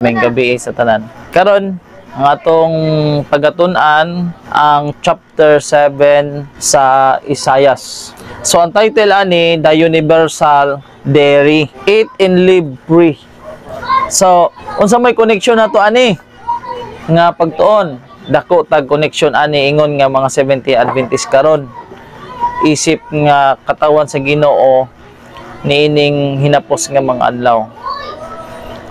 May gabi sa tanan. Karon ang atong pagatun-an ang chapter 7 sa Isaias. So ang title ani The Universal Dairy, Eat and Live Free. So unsa may connection nato ani nga pagtuon? Dako tag connection ani ingon nga mga 70 Adventist karon. Isip nga katawan sa Ginoo niining hinapos nga mga adlaw.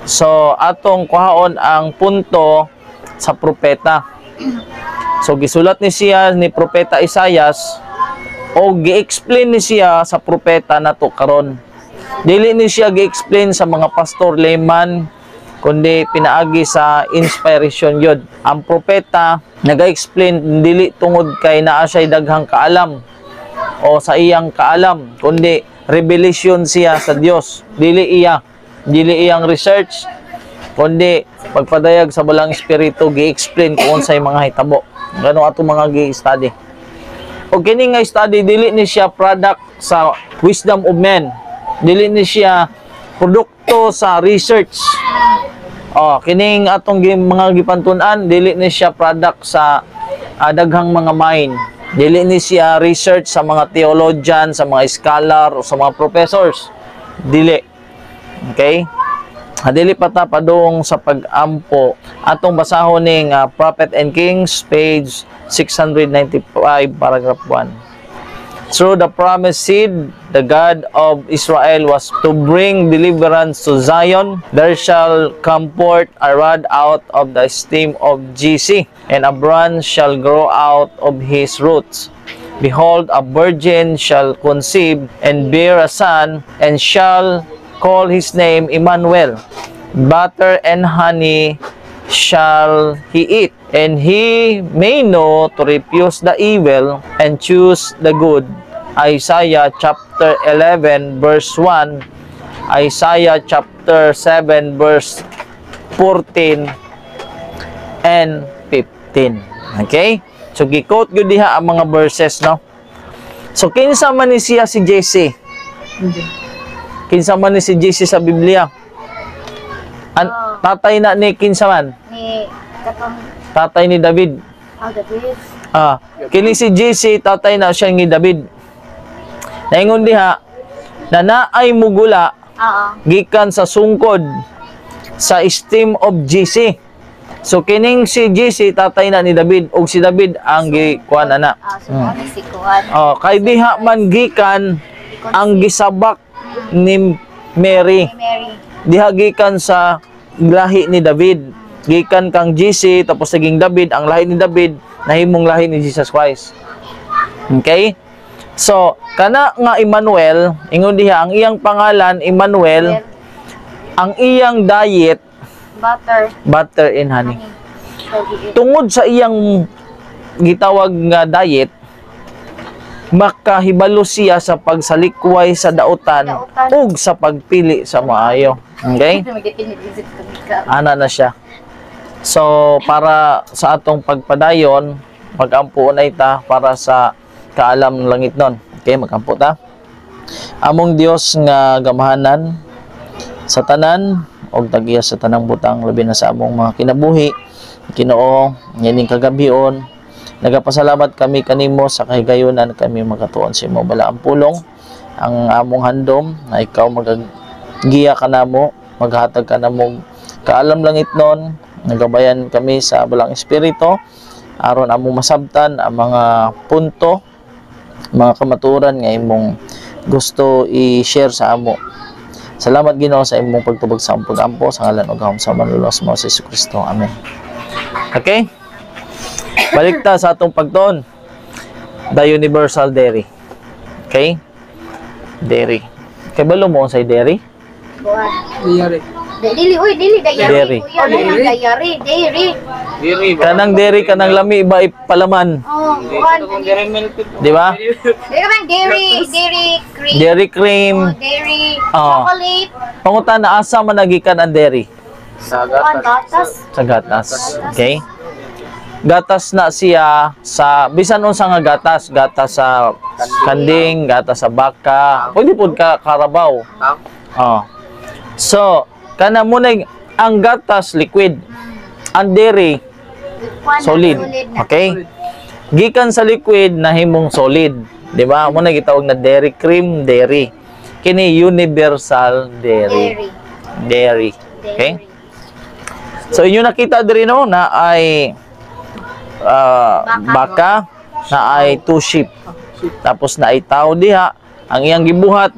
So atong kuhaon ang punto sa propeta. So gisulat ni siya ni propeta Isaias o gi-explain ni siya sa propeta nato karon. Dili ni siya gi-explain sa mga pastor layman kundi pinaagi sa inspiration yun. Ang propeta naga-explain dili tungod kay naa siya daghang kaalam o sa iyang kaalam kundi revelation siya sa Dios. Dili iyang research kundi pagpadayag sa balang espiritu gi-explain kung unsay mga hitabo. Ngano ato mga gi-study. O kini nga study dili ni siya product sa wisdom of men. Dili ni siya produkto sa research. Kining atong mga gipantun-an dili ni siya product sa daghang mga mind. Dili ni siya research sa mga theologian, sa mga scholar o sa mga professors. Dili. Okay? Dili pa ta padung sa pag-ampo. Atong basahon ning Prophet and Kings page 695 paragraph 1. Through the promised seed, the God of Israel was to bring deliverance to Zion. There shall come forth a rod out of the stem of Jesse, and a branch shall grow out of his roots. Behold, a virgin shall conceive and bear a son, and shall call his name Emmanuel. Butter and honey shall he eat, and he may know to refuse the evil and choose the good. Isaiah chapter 11 verse 1, Isaiah chapter 7 verse 14 and 15. Okay? So gi-quote gyud diha ang mga verses, no? So kinsa man ni siya si Jesse? Kinsa man ni si Jesse sa Biblia? Tatay na ni kinsa man? Ni katong tatay ni David. David. Kini si Jesse tatay na siya ni David. Naingon diha na naay mugula gikan sa sungkod sa stem of Jesse. So kining si Jesse tatay na ni David ug si David ang gikuan ana. Si kuan. Kay diha man gikan ang gisabak ni Mary. Diha gikan sa lahi ni David. Gikan kang Jesse tapos naging David, ang lahi ni David nahimong lahi ni Jesus Christ. Okay? So, kana nga Emmanuel, ingon diha ang iyang pangalan Emmanuel, ang iyang diet butter and honey. Tungod sa iyang gitawag nga diet, makahibalo siya sa pagsalikway sa dautan ug sa pagpili sa maayo. Okay? Ana na siya. So, para sa atong pagpadayon, mag-ampo na ita para sa kaalam langit nun. Okay, mag-ampo ta. Among Dios nga gamahanan sa tanan og tagiya sa tanang butang labi na sa among mga kinabuhi. Ginoo, nganing kagabion, nagapasalamat kami kanimo sa kahigayonan kami magatuon sa imo balaang pulong. Ang among handom na ikaw magagiya kanamo, maghatag kanamo kaalam langit nun. Nagabayan kami sa balang espiritu aron among masabtan ang mga punto, mga kamaturan nga imong gusto i-share sa amo. Salamat Ginoo sa imong pagtubag sa among pag-ampo sa ngalan ug gahom sa manlulos mo sa Jesucristo. Amen. Okay? Balik ta sa atong pagtuon. The Universal Dairy. Okay? Dairy. Kay balo mo say dairy? Dairy. Dili dairy. Dairy. Kanang dairy kanang lami ba ipalaman? Di ba? Dairy cream. Dairy chocolate. Pangutan na asa man nagikan ang dairy? Sa gatas. Sa gatas. Okay? Gatas na siya sa bisan unsa nga gatas, gatas sa kanding, gatas sa baka, pwede pud ka karabaw. So, kana mo ang gatas liquid, ang dairy solid. na. Okay? Gikan sa liquid nahimong solid, di ba? Mo na gitawag na dairy cream, dairy. Kini universal dairy. Dairy. Okay? So inyo nakita diri no na ay baka na ay two sheep. Tapos na ay tao diha ang iyang gibuhat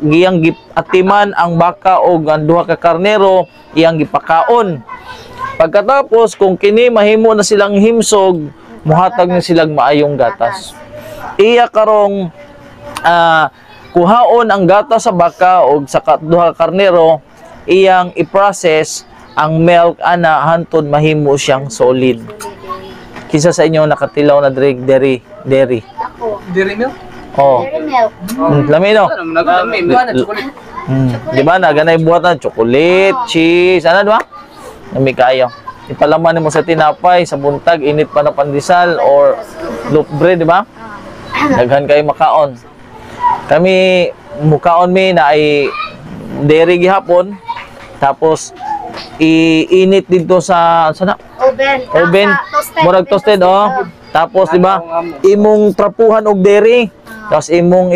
giyang gipatiman ang baka o ang duha ka karnero iyang gipakaon. Pagkatapos kung kini mahimo na silang himsog, muhatag na silang maayong gatas. Iya karong kuhaon ang gatas sa baka o sa duha ka karnero, iyang i-process ang milk ana hantod mahimo siyang solid. Kisa sa inyo nakatilaw na dairy. Ako. Dairy milk? Oh. Dairy milk. Lami no? Nagdami. Chocolate. Di ba na ganay buhatan chocolate, cheese, ano ba? Nami kayo. Ipalaman mo sa tinapay, sa buntag, init pa na pandesal or loaf bread, di ba? Daghan kayo makaon. Kami mukaon mi na ay dairy gihapon. Tapos iinit dito sa sana oven murag toasted oh. Tapos di ba imong trapuhan og dairy, tapos imong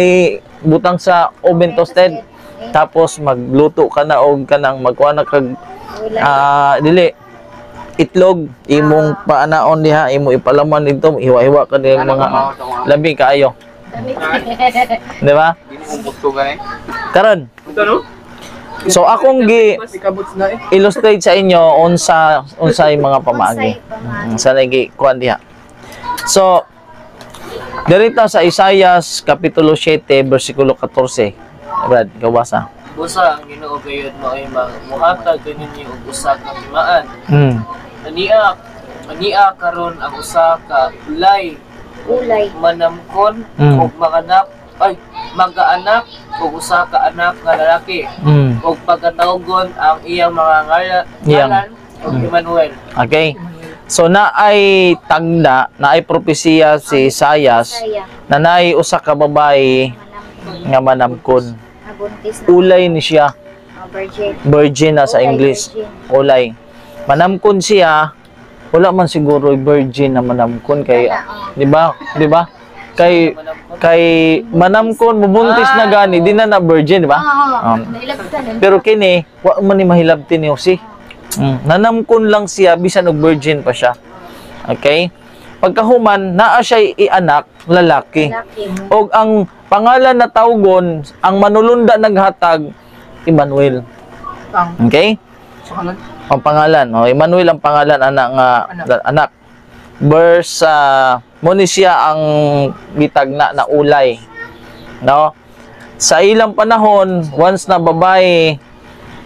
ibutang sa oven toasted, tapos magluto ka na og kanang magkuha na kag dili itlog, imong paanaon diha, imong ipalaman dito, hiwa-hiwa ka ng mga labi kaayo, di ba? Karon so akong illustrate sa inyo unsay mga pamaagi. Sa lagi kuan diha. So dirita sa Isaias kapitulo 7 bersikulo 14. Brad, ikaw basa. Busa ang Ginoo gayud mo ay muhatag kaninyo og usa ka timaan. Ania karon ang usa ka ulay manamkon ug mag-aanak og usa ka anak nga lalaki. Ug pagkatawgon ang iyang mga ngalan og Emmanuel. Okay. So na ay tagda, na ay propesiya si Isaias na naay usa ka babae nga manamkon. Ulay ni siya. Virgin na sa English. Ulay. Manamkon siya. Wala man siguro virgin na manamkon kay di ba? Di ba? Kay manamkon mubuntis na gani di na virgin, di ba? Pero kini wa man ni mahilabti ni Jose. Nanamkon lang siya bisan og virgin pa siya. Okay? Pagkahuman naa siya ianak lalaki. Og ang pangalan na tawgon ang manulunda naghatag Emmanuel. Okay? Ang pangalan, Emmanuel ang pangalan anak. Verse mo ni siya ang gitagna na ulay. No? Sa ilang panahon, once na babae,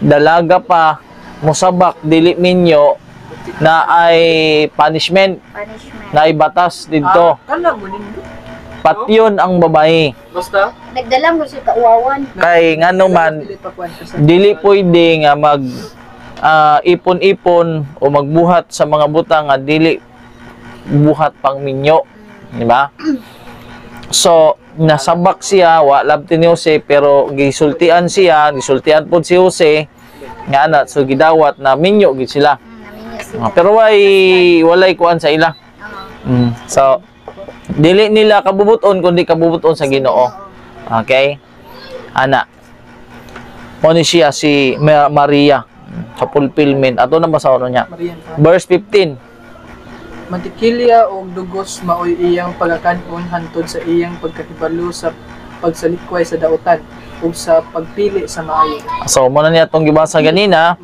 dalaga pa, musabak, dili minyo, na ay punishment, na ay batas dito. Patyon ang babae. Basta Nagdala mo siya kauwawan. Kay ngano man, dili pwede nga mag ipon-ipon o magbuhat sa mga butang nga dili buhat pang minyo, di ba? So nasabak siya, wa labti ni Jose, pero gisultian gisultian pod si Jose nga ana, so gidawat na minyo gid sila. Pero walay kuan sa ila. So dili nila kabubuton kundi kabubuton sa Ginoo. Okay? Ana. Mo ni siya si Maria sa fulfillment. Ato na basaho niya. Verse 15. Mantikilya o dugos maoy iyang pagakanon hantod sa iyang pagkahibalo sa pagsalikway sa dautan ug sa pagpili sa maayo. So mo na niya tong gibasa ganina,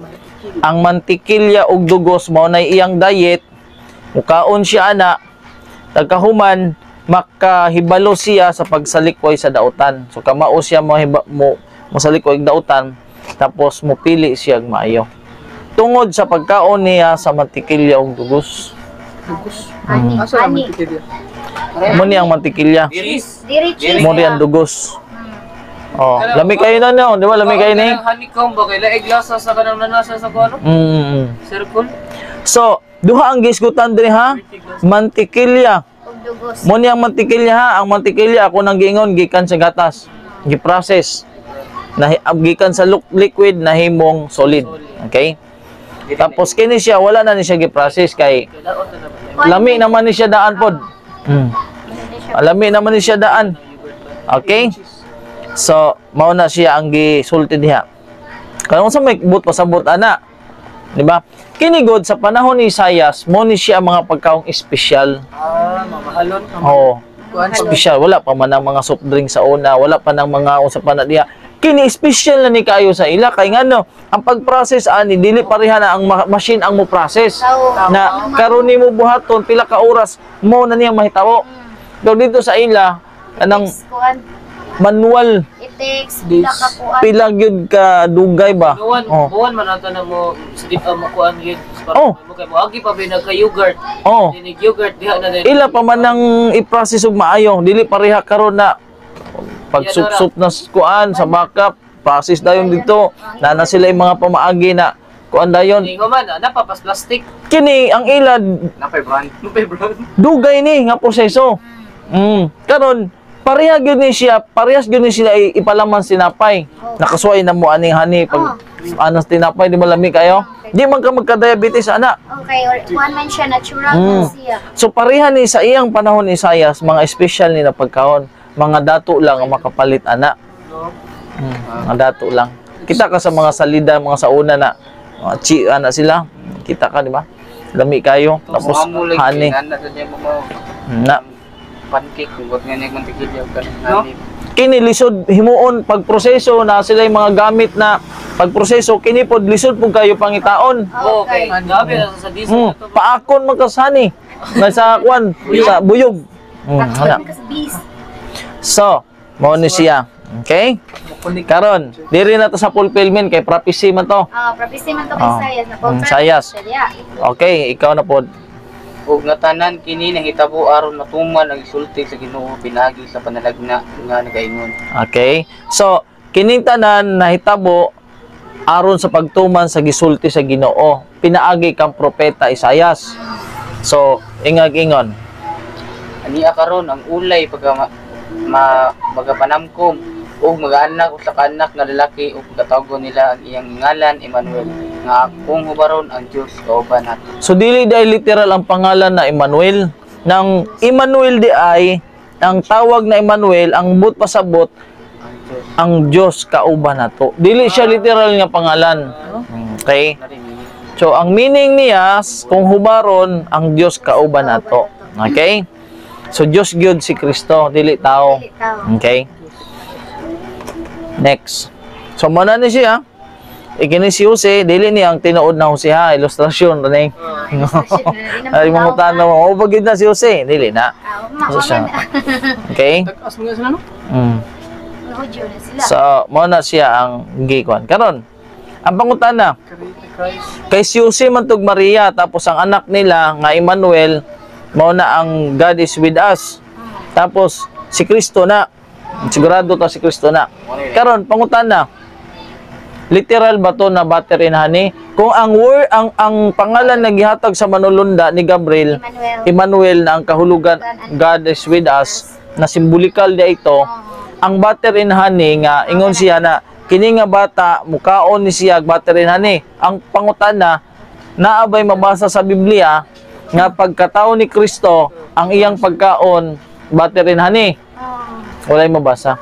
ang mantikilya ug dugos mao na iyang diet. Mukaon siya ana, tagkahuman makahibalo siya sa pagsalikway sa dautan. So kamao siya mo salikway og dautan, tapos mopili siya og maayo. Tungod sa pagkaon niya sa mantikilya ug dugos. Dugos. Ani. Asa ang mantikilya? Mo ni ang mantikilya. Diri Mo ri ang dugos. Oh, lami kayo na no, di ba? Lami kayo ni. honeycomb ba kay laig lasa sa kanang nanasa sa kuano? Circle. So, duha ang gisgutan diri ha. Mantikilya. ug dugos. Mo ni ang mantikilya ha. Ang mantikilya ako nang giingon gikan sa gatas. Gi-process. Na gikan sa liquid na himong solid. Okay? Tapos kini siya wala na ni siya gi-process kay Kailangan na naman. lami naman ni siya daan pod. Lami naman ni siya daan. Okay? So, mao na siya ang gisulti diha. Kung sa may but pasabot ana, di ba? Kini god sa panahon ni Isaias, mo ni siya mga pagkaong espesyal. Mamahalon. Oo. Kuan sa Espesyal, wala pa man ang mga soft drink sa una, wala pa nang mga unsa pa na diha. Kini special na ni kayo sa ila kay ngano, ang pag-process ani dili pareha na ang machine ang mo process. Na karon nimo buhaton pila ka oras mo na niyang mahitabo. Pero dito sa ila anang Kuan. manual It takes pila ka kuan. pila gyud ka dugay ba. Oh. Buwan man nato na mo sa di pa makuan yun. Oh. Mo kay mo agi pa ba nagka-yogurt. Oh. Dinig yogurt diha na din. Ila pa man ang i-process og maayo, dili pareha karon na pagsup-sup na kuan sa backup, process dayon dito. Na sila yung mga pamaagi na kuan dayon. Ni human napapas plastic. Kini ang ila Napay brand. dugay ni nga proseso. Karon pareha gyud ni siya, parehas gyud ni sila ipalaman sinapay. Nakasuway na mo aning hani pag anas tinapay di malami kayo. Di man ka magka-diabetes ana. Okay, or kuan man siya natural man siya. So pareha ni sa iyang panahon ni Isaias, mga special ni na pagkaon, mga dato lang ang makapalit ana. Mga dato lang. Kita ka sa mga salida, mga sauna na mga ana sila. Kita ka di ba? Lami kayo tapos hani. Na Pancake kung nga ning mantikilya kan. kini lisod himuon pagproseso na sila yung mga gamit na pagproseso kini pod lisod pug kayo pangitaon. Okay. Gabi na sa diesel to. Paakon magkasani na sa kwan sa buyog. Ana. Kasi bees. So, mao ni siya. Okay? Karon, diri na to sa fulfillment kay prophecy man to. Prophecy man to kay Sayas na confirm. Sayas. Okay, ikaw na pod. ug nga tanan kini nahitabo aron matuman ang isulti sa Ginoo pinagi sa panalagna nga nagaingon. Okay? So, kining tanan nahitabo aron sa pagtuman sa gisulti sa Ginoo. Pinaagi kang propeta Isaias. So, ingag-ingon. Ania karon ang ulay pagka magapanamkom ug mag-anak usa ka anak nga lalaki ug katawgon nila ang iyang ngalan Emmanuel nga akong hubaron ang Dios kauban nato. So, dili dahil literal ang pangalan na Emmanuel. Nang Emmanuel di ay, ang tawag na Emmanuel, ang but pasabot, ang Diyos kauban nato. Dili siya literal nga pangalan. Okay? So, ang meaning niya, kung hubaron, ang Diyos kauban nato. Okay? So, Diyos gyud si Kristo, dili tao. Okay? Next. So, muna ni siya. Ikini si Jose, dili niya ang tinuod na Jose ha, ilustrasyon rin. Ay, mga tanong mo, o bagid na si Jose, dili na. So, siya. Okay? Tagas mo nga sila no? So, muna siya ang gikuan. Karon, ang pangutana, Christ. kay si Jose man tug Maria, tapos ang anak nila nga Emmanuel, mao na ang God is with us. Tapos si Kristo na. Sigurado ta si Kristo na. Karon pangutana, literal ba to na butter and honey? Kung ang word ang pangalan na gihatag sa manulunda ni Gabriel, Emmanuel na ang kahulugan God is with us, na simbolikal dia ito, ang butter and honey nga ingon siya na kini nga bata mukaon ni siya butter and honey. Ang pangutana, naabay mabasa sa Biblia nga pagkatao ni Kristo ang iyang pagkaon butter and honey. Walay mabasa.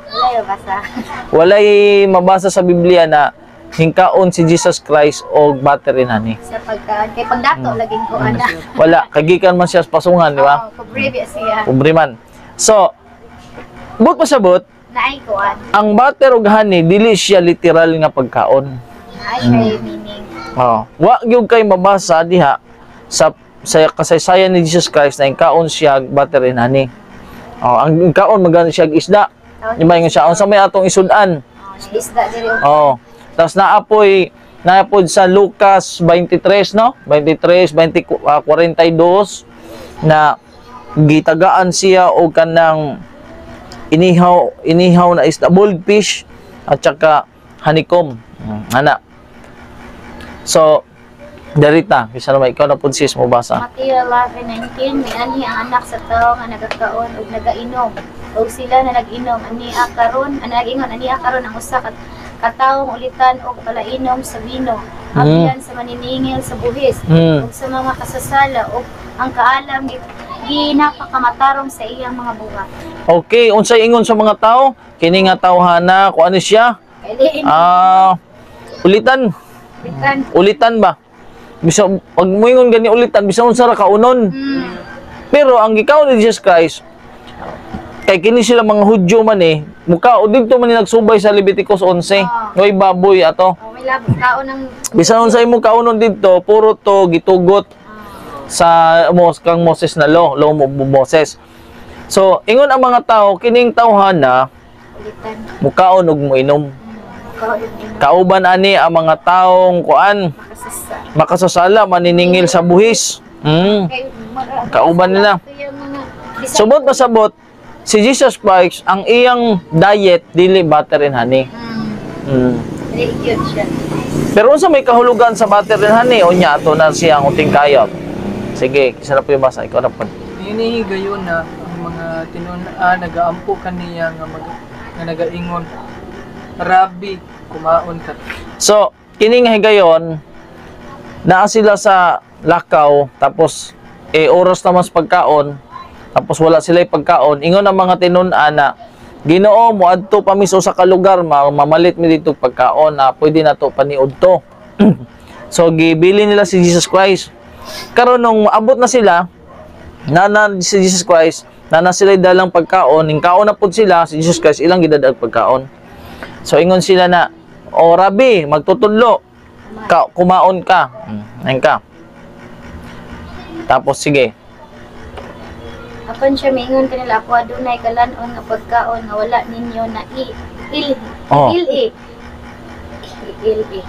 Walay mabasa sa Biblia na hingkaon si Jesus Christ o butter and honey. Sa kay pagdato laging ko ana. Wala, kagikan man siya sa pasungan, di ba? Pobre siya. Pobre man. So, but pasabot, Naay kuan. ang butter ug honey dili siya literal nga pagkaon. Naay siya meaning. Oh, wa gyud kay mabasa diha sa kasaysayan ni Jesus Christ na hingkaon siya butter and honey. Oh, ang kaon magana siya isda. Di ba yung siya sa may atong isudan. Isda diri. Oh. Tapos naapod sa Lucas 23, no? 23, 42 na gitagaan siya o kanang inihaw na isda, boiled fish at saka honeycomb. Ana. So, darita, kisa naman ikaw na po sis mo basa. Matthew 11:19, may anhi ang anak sa tao nga nagakaon ug nagainom. Ug sila na nag-inom ani akaron, nag-ingon ani akaron ang usa ka katawong ulitan o palainom sa bino, abiyan sa maniningil sa buhis, ug sa mga kasasala ug ang kaalam ginapakamatarong sa iyang mga buhat. Okay, unsay ingon sa mga tao? Kini nga tawhana, kung ano siya? Kailiin Ulitan. ulitan. Ulitan ba? Bisa pag moingon gani ulitan, bisa unsa ra kaunon. Pero ang gikaw ni Jesus Christ, kay kini sila mga Hudyo man muka o dito man ni nagsubay sa Leviticus 11. Ngoy baboy ato. May labot kaon ng Bisan unsa imong kaunon dito, puro to gitugot sa kang Moses na law mo Moses. So, ingon ang mga tao, kining tawhana, ulitan. mukaon ug moinom. Kaon ng Kauban ani ang mga taong kuan, makasasa. makasasala, maniningil sa buhis. Kauban nila. Subot pasabot, si Jesus Christ, ang iyang diet, dili butter and honey. Very good siya. Pero unsa may kahulugan sa butter and honey, unya ato na siyang uting kayot. Sige, kisa na po yung basa, ikaw na po. Hinihigayon na ang mga tinunaan nagaampo kaniya nga nagaingon, Rabbi, kumaon ka. So, kining higayon, naa sila sa lakaw, tapos oras naman sa pagkaon, tapos wala sila pagkaon. Ingon ang mga tinun-an na, Ginoo, muadto pa miso sa kalugar, mamalit mi dito pagkaon na pwede na to paniud to. So, gibili nila si Jesus Christ. Karon nung abot na sila, si Jesus Christ, na sila dalang pagkaon, ning kaon na pud sila, si Jesus Christ ilang gidadag pagkaon. So ingon sila na, "O Rabbi, magtutudlo. Kumaon ka." Ayun ka. Tapos sige. Apan siya mingon kanila, ako adunay kalanon nga pagkaon nga wala ninyo na ilhi. Oh. Ilhi. Ilhi.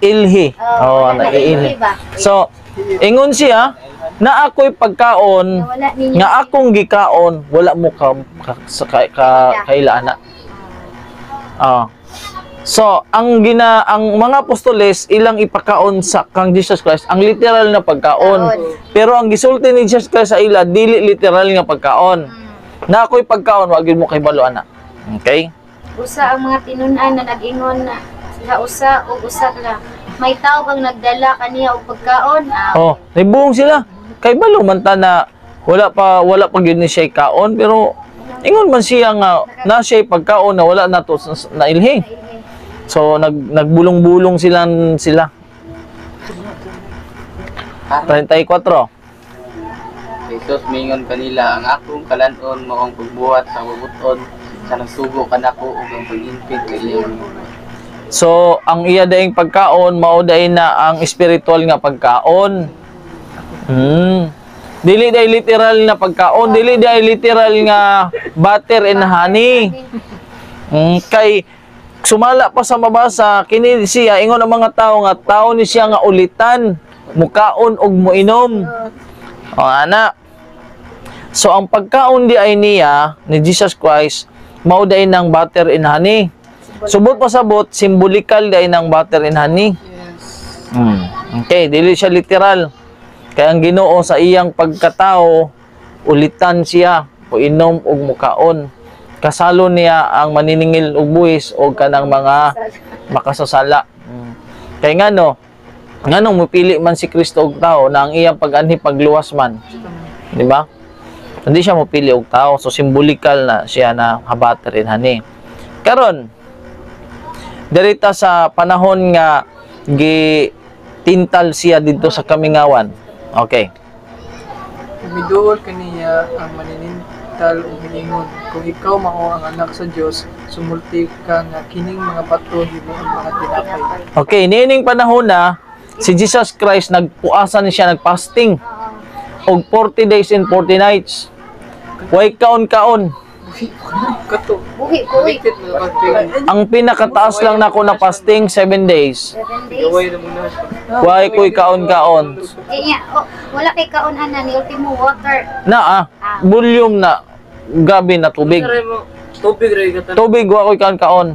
Ilhi. Oh, na ilhi. ba? So, ingon siya, na ako'y pagkaon, Na wala ninyo. nga akong gikaon, wala mo kailaan na. So, ang mga apostoles ilang ipakaon sa kang Jesus Christ ang literal na pagkaon. Pero ang gisulti ni Jesus Christ sa ila dili literal nga pagkaon. Na ako'y pagkaon, wag gyud mo kay baluan na. Okay? Usa ang mga tinunan na nag-ingon na sa usa o usa ka. May tao bang nagdala kaniya og pagkaon? Nibuong sila. Kay balo man ta na wala pa gyud ni siya kaon, pero ingon man siya nga na siya pagkaon na wala na to na ilhi. So nagbulong-bulong sila. 34. Jesus mingon kanila, ang akong kalanon maong pagbuhat sa bubuton sa nagsugo kanako ug ang pag-impit kay iyang. So ang iya daing pagkaon mao daay na ang spiritual nga pagkaon. Dili day literal na pagkaon, dili day literal nga butter and honey. Kay sumala pa sa mabasa, kini siya ingon ang mga tao nga tao ni siya nga ulitan, mukaon og moinom. Ana. So ang pagkaon di ay niya ni Jesus Christ mao day nang butter and honey. Subot pasabot, simbolikal day nang butter and honey. Okay, dili siya literal. Kaya ang Ginoo sa iyang pagkatao, ulitan siya, inom og mukaon. Kasalo niya ang maniningil og buhis o kanang mga makasasala. Kaya ngano mupili man si Kristo og tao na ang iyang pag-anhi pagluwas man. Di ba? Hindi siya mupili og tao, so simbolikal na siya na butter and honey. Karon, dirita sa panahon nga gitintal siya dito sa Kamingawan. Okay. Miduol kaniya ang maninintal o hiningon. Kung ikaw mao ang anak sa Dios, sumulti ka nga kining mga bato himo ang mga tinapay. Okay, niining panahon na si Jesus Christ nagpuasan siya, nagfasting og 40 days and 40 nights. Way kaon-kaon. Kato. Buhi ko uy. Ang pinakataas lang nako na fasting 7 days. 7 days. Gaway na muna. Way ko'y kaon-kaon. Kaya wala kay kaon ana ni ultimo water. Na volume na gabi na tubig. Tubig ray ka Tubig wa ko'y kaon-kaon.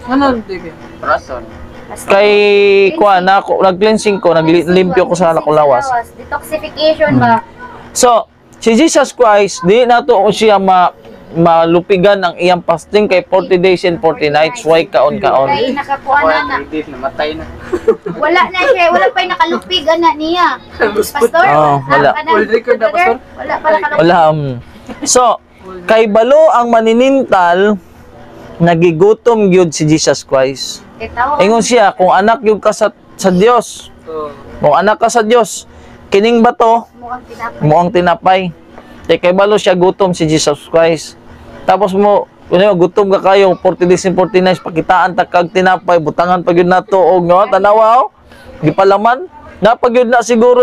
Ano dige? Rason. Kay kuan na ako nag-cleansing ko, naglimpyo ko sa lawas. Detoxification ba? So, si Jesus Christ, di na to siya malupigan ang iyang fasting kay 40 days and 40 nights. Why kaon-kaon? Kay nakakuha na. Namatay na. Wala na siya, wala pa yung nakalupig ana niya. Pastor? Oh, wala. World record na, Pastor? Wala pa nakalupig. Wala. So, kay balo ang maninintal, nagigutom gyud si Jesus Christ. Ingon siya, kung anak gyud ka sa Dios, kung anak ka sa Dios, kining bato, muang tinapay. Kay balo siya gutom si Jesus Christ. Tapos mo, gutom ka kayo, 40 days and 40 nights, pakitaan ta kag tinapay, butangan pa gyud nato og no, tanawa, di palaman. Na pag yun na siguro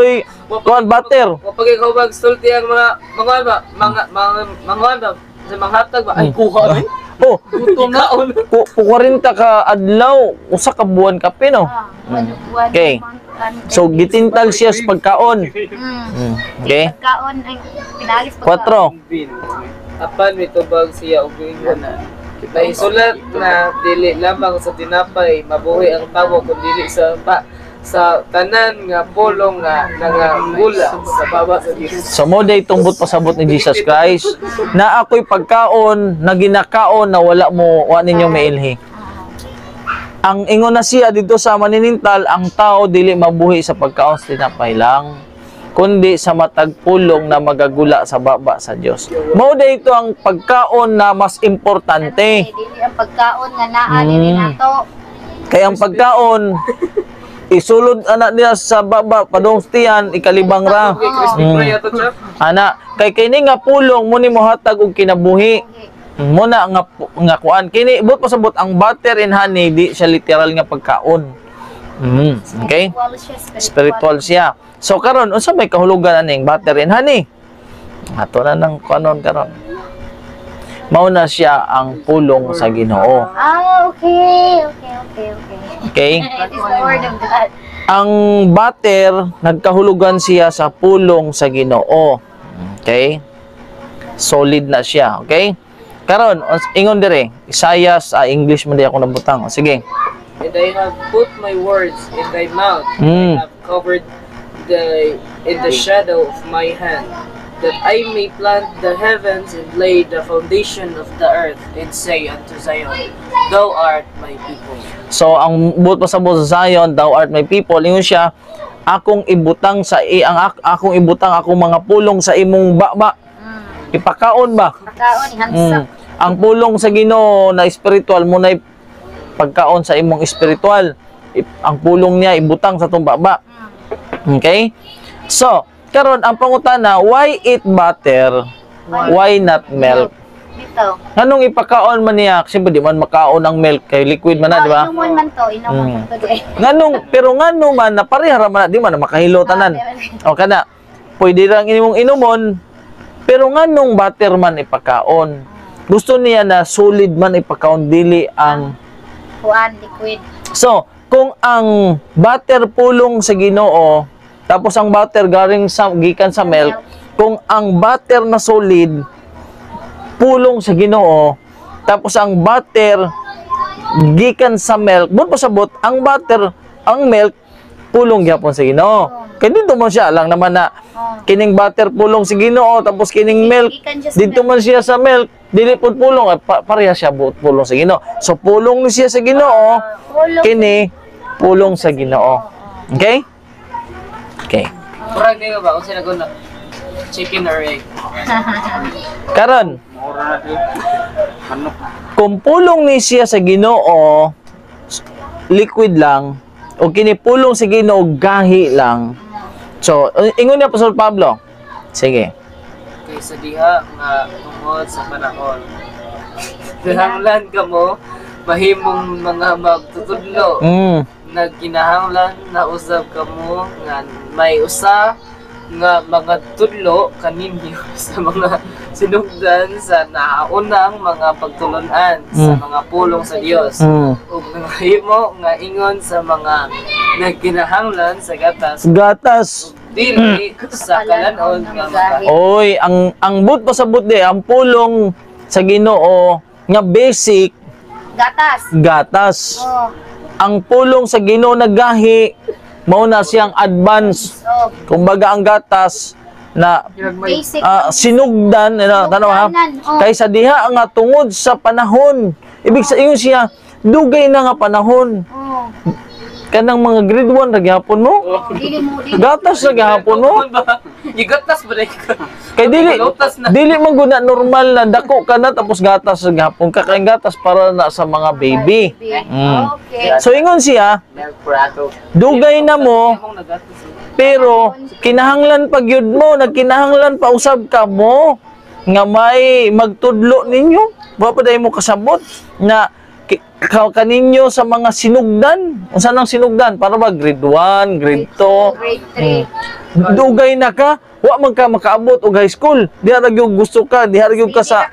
kuan butter. Kapag ikaw magsulti ang mga sa mga hatag ba? Ay, kuha rin. Oh, Gutom na. 40 ka adlaw, usa ka buwan ka pino. Okay. So gitintal siya sa pagkaon. Okay. Pagkaon ay pinalis 4. Apan mitubag siya og ingon na. Naisulat na dili lamang sa tinapay mabuhi ang tawo kun dili sa tanan nga pulong nga nangagula sa baba sa Dios. So mo day tumbot pasabot ni Jesus Christ na ako'y pagkaon na ginakaon na wala ninyo mailhi. Ang ingon na siya dito sa maninintal, ang tao dili mabuhi sa pagkaon sa tinapay lang, kundi sa matag pulong na magagula sa baba sa Dios. Mo day ito ang pagkaon na mas importante. Dili ang pagkaon nga naa dili nato. Kaya ang pagkaon isulod anak niya sa baba padong tiyan ikalibang ra. Crispy fry ato siya. Ana kay kini nga pulong mo ni mohatag og kinabuhi. Muna nga kuan kini but pasabot ang butter and honey di siya literal nga pagkaon. Okay? Spiritual siya. So karon unsa may kahulugan aning butter and honey? Ato na nang kanon karon. Mao na siya ang pulong sa Ginoo. Okay. Okay? It is the word of God. Ang butter, nagkahulugan siya sa pulong sa Ginoo. Okay? Solid na siya. Okay? Karon, ingon dire, Isaiah, English man di ako nabutang. Sige. And I have put my words in thy mouth, Mm. and have covered in the shadow of my hand, that I may plant the heavens and lay the foundation of the earth, and say unto Zion, Thou art my people. So, ang buot pasabot sa Zion, thou art my people. Ingon siya, akong ibutang akong ibutang akong mga pulong sa imong baba. Ipakaon ba? Pagkaon hansa. Ang pulong sa Ginoo na spiritual mo na pagkaon sa imong spiritual. Ang pulong niya ibutang sa tong baba. Okay? So, karon ang pangutana, why eat butter? Why not milk? Dito. Anong ipakaon man niya? Siyempre di man makaon ang milk kay liquid man na, di ba? Inuman man to, inuman to di. Pero ngano man na parehara man na, di man na makahilo tanan. O kana, pwede lang imong inumon, pero nganong butter man ipakaon. Gusto niya na solid man ipakaon, dili ang Kuan liquid. So, kung ang butter pulong sa Ginoo, tapos ang butter gikan sa milk, kung ang butter na solid pulong sa Ginoo, tapos ang butter gikan sa milk, buot pasabot ang butter, ang milk pulong gyapon sa Ginoo. Kaya dito man siya lang naman na kining butter pulong sa Ginoo, tapos kining milk dito man siya sa milk, dili pud pulong, pareha siya buot pulong sa Ginoo. So pulong ni siya sa Ginoo, kini pulong sa Ginoo. Okay? Okay. Murag niyo ba kung sino na chicken or egg? Karon, kung pulong ni siya sa Ginoo, liquid lang, o kini pulong sa Ginoo, gahi lang. So, ingon niya Apostol Pablo. Sige. Kaysa diha nga tungod sa panahon. Kinahanglan ka mo, mahimong mga magtutudlo. Nagkinahanglan na usab ka mo nga may usa nga mga tudlo kaninyo sa mga sinugdan sa naunang mga pagtulunan sa mga pulong sa Dios. Ug nahimo nga ingon sa mga nagkinahanglan sa gatas. Dili sa kalanon nga mga Oy, ang but pa sa but ang pulong sa Ginoo nga basic gatas. Ang pulong sa Ginoo na gahi mao na siyang advance. Kumbaga ang gatas na Basic. sinugdan, tanaw ha, Sinugdanan, oh. kaysa diha nga tungod sa panahon. Ibig sa ingon siya, dugay na nga panahon. Oh. Kanang mga grade 1 ra gyapon mo. Dili mo, dili. Gatas ra gyapon mo. Gigatas ba rin ka? Kay Gatas na. dili man guna normal na dako ka na tapos gatas ra gyapon ka, kay gatas para na sa mga baby. Okay. So ingon siya, Milk prato. dugay na mo Akong nagatas. pero kinahanglan pag yun mo, nagkinahanglan pa usab ka mo nga may magtudlo ninyo. Wa pa day mo kasabot na kaninyo sa mga sinugdan. Unsa nang sinugdan? Para ba grade 1, grade 2? Grade 3. Dugay na ka, wa man ka makaabot og high school. Diha ra gyud gusto ka, diha ra gyud ka sa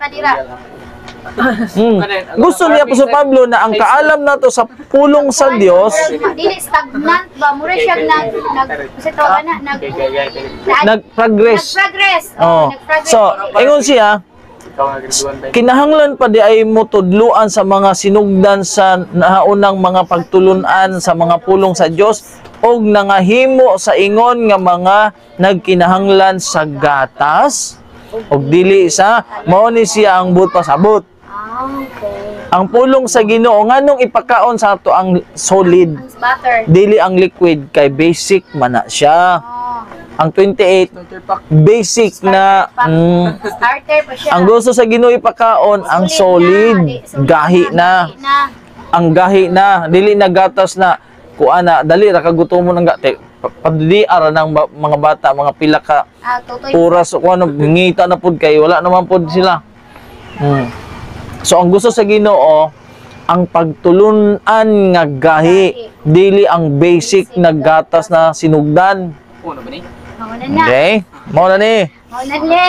Gusto niya po sa Pablo na ang kaalam nato sa pulong sa Dios Dili stagnant ba? Mura siya kasi tawa na nagprogress. nag-progress. Oh. Nag-progress. So, ingon siya, Ikaw nga graduan ba? kinahanglan pa di ay mo tudluan sa mga sinugdan sa nahaunang mga pagtulunan sa mga pulong sa Dios og nangahimo sa ingon nga mga nagkinahanglan sa gatas og dili sa mao ni siya ang but pasabot. Okay. Ang pulong sa Ginoo nganong ipakaon sa ato ang solid, Ang butter. dili ang liquid kay basic man na siya. Oh. Ang 28 Starter pack. basic na Starter pa siya. ang gusto sa Ginoo ipakaon ang solid, gahi na. Ang gahi na, dili na gatas na kuana, dali ra kagutom mo ng gate. Padiliara ng mga bata, mga pila ka Tutoy. oras o ano, ngita na pud kay wala naman pud sila. So ang gusto sa Ginoo ang pagtulunan nga gahi, dili ang basic na gatas na sinugdan. Uno ba ni? Mauna na. Okay? Mao na ni. Mauna ni.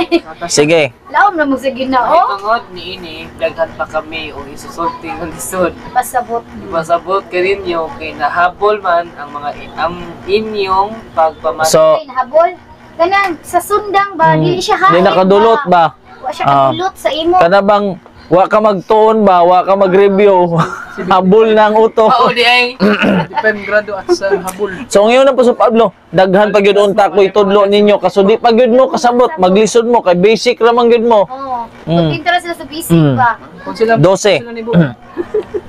Sige. Laom na mo sa Ay, Ginoo. tungod ni ini, daghan pa kami o isusulti ng lisod. Pasabot. Pasabot ka rin nyo, kay nahabol man ang mga ang inyong pagpamahal. So, Ay, nahabol. Kanang sa sundang ba, dili siya hain di nakadulot ba? Wa siya kadulot sa imo. Kada bang wa ka magtuon ba, wa ka mag-review. Habol ng uto. Mao di ay. Depend grado at sa habol. So ngayon na po sa Pablo, daghan pag yun unta ko itudlo ninyo kaso di pag yun mo kasabot, maglisod mo kay basic ra man gyud mo. Oo. Mm. Interest sila sa basic ba. Kung sila 12. sila ni Bo.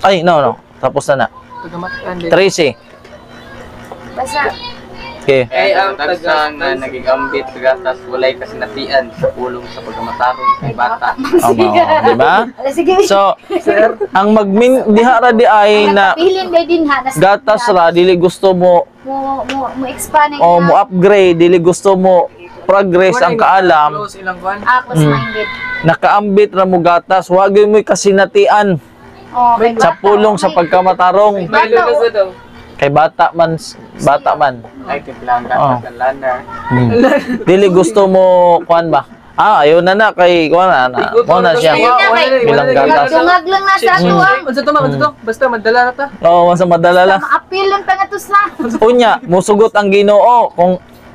Ay, no. Tapos na. Tagamatan din. 13. Basta Okay. Ay, ang Tagsa nga naging ambit sa gatas, walay kasinatian sa pulong sa pagkamatarong kay bata. Di ba? ala sige. So, ang diha ra di ay na Pilin day din ha. Na gatas ra dili gusto mo mo expand o mo upgrade, dili gusto mo progress ang kaalam, Close ilang kwan. Close minded. nakaambit ra mo gatas, wag mo kasinatian Oh, kay sa bata, pulong oh, sa may- pagkamatarong. may lunas na daw. Kay bata man. Ay, timplahan gatas ang lana. Dili gusto mo kuan ba? Ayaw na kay kuan na. Mo na siya. Bilang gatas. Dungag lang na sa ato ang. Unsa to ma? Unsa to? Basta madala na ta. Oo, mas madala lang. Ma-appeal lang pa nga to sa. Unya, musugot ang Ginoo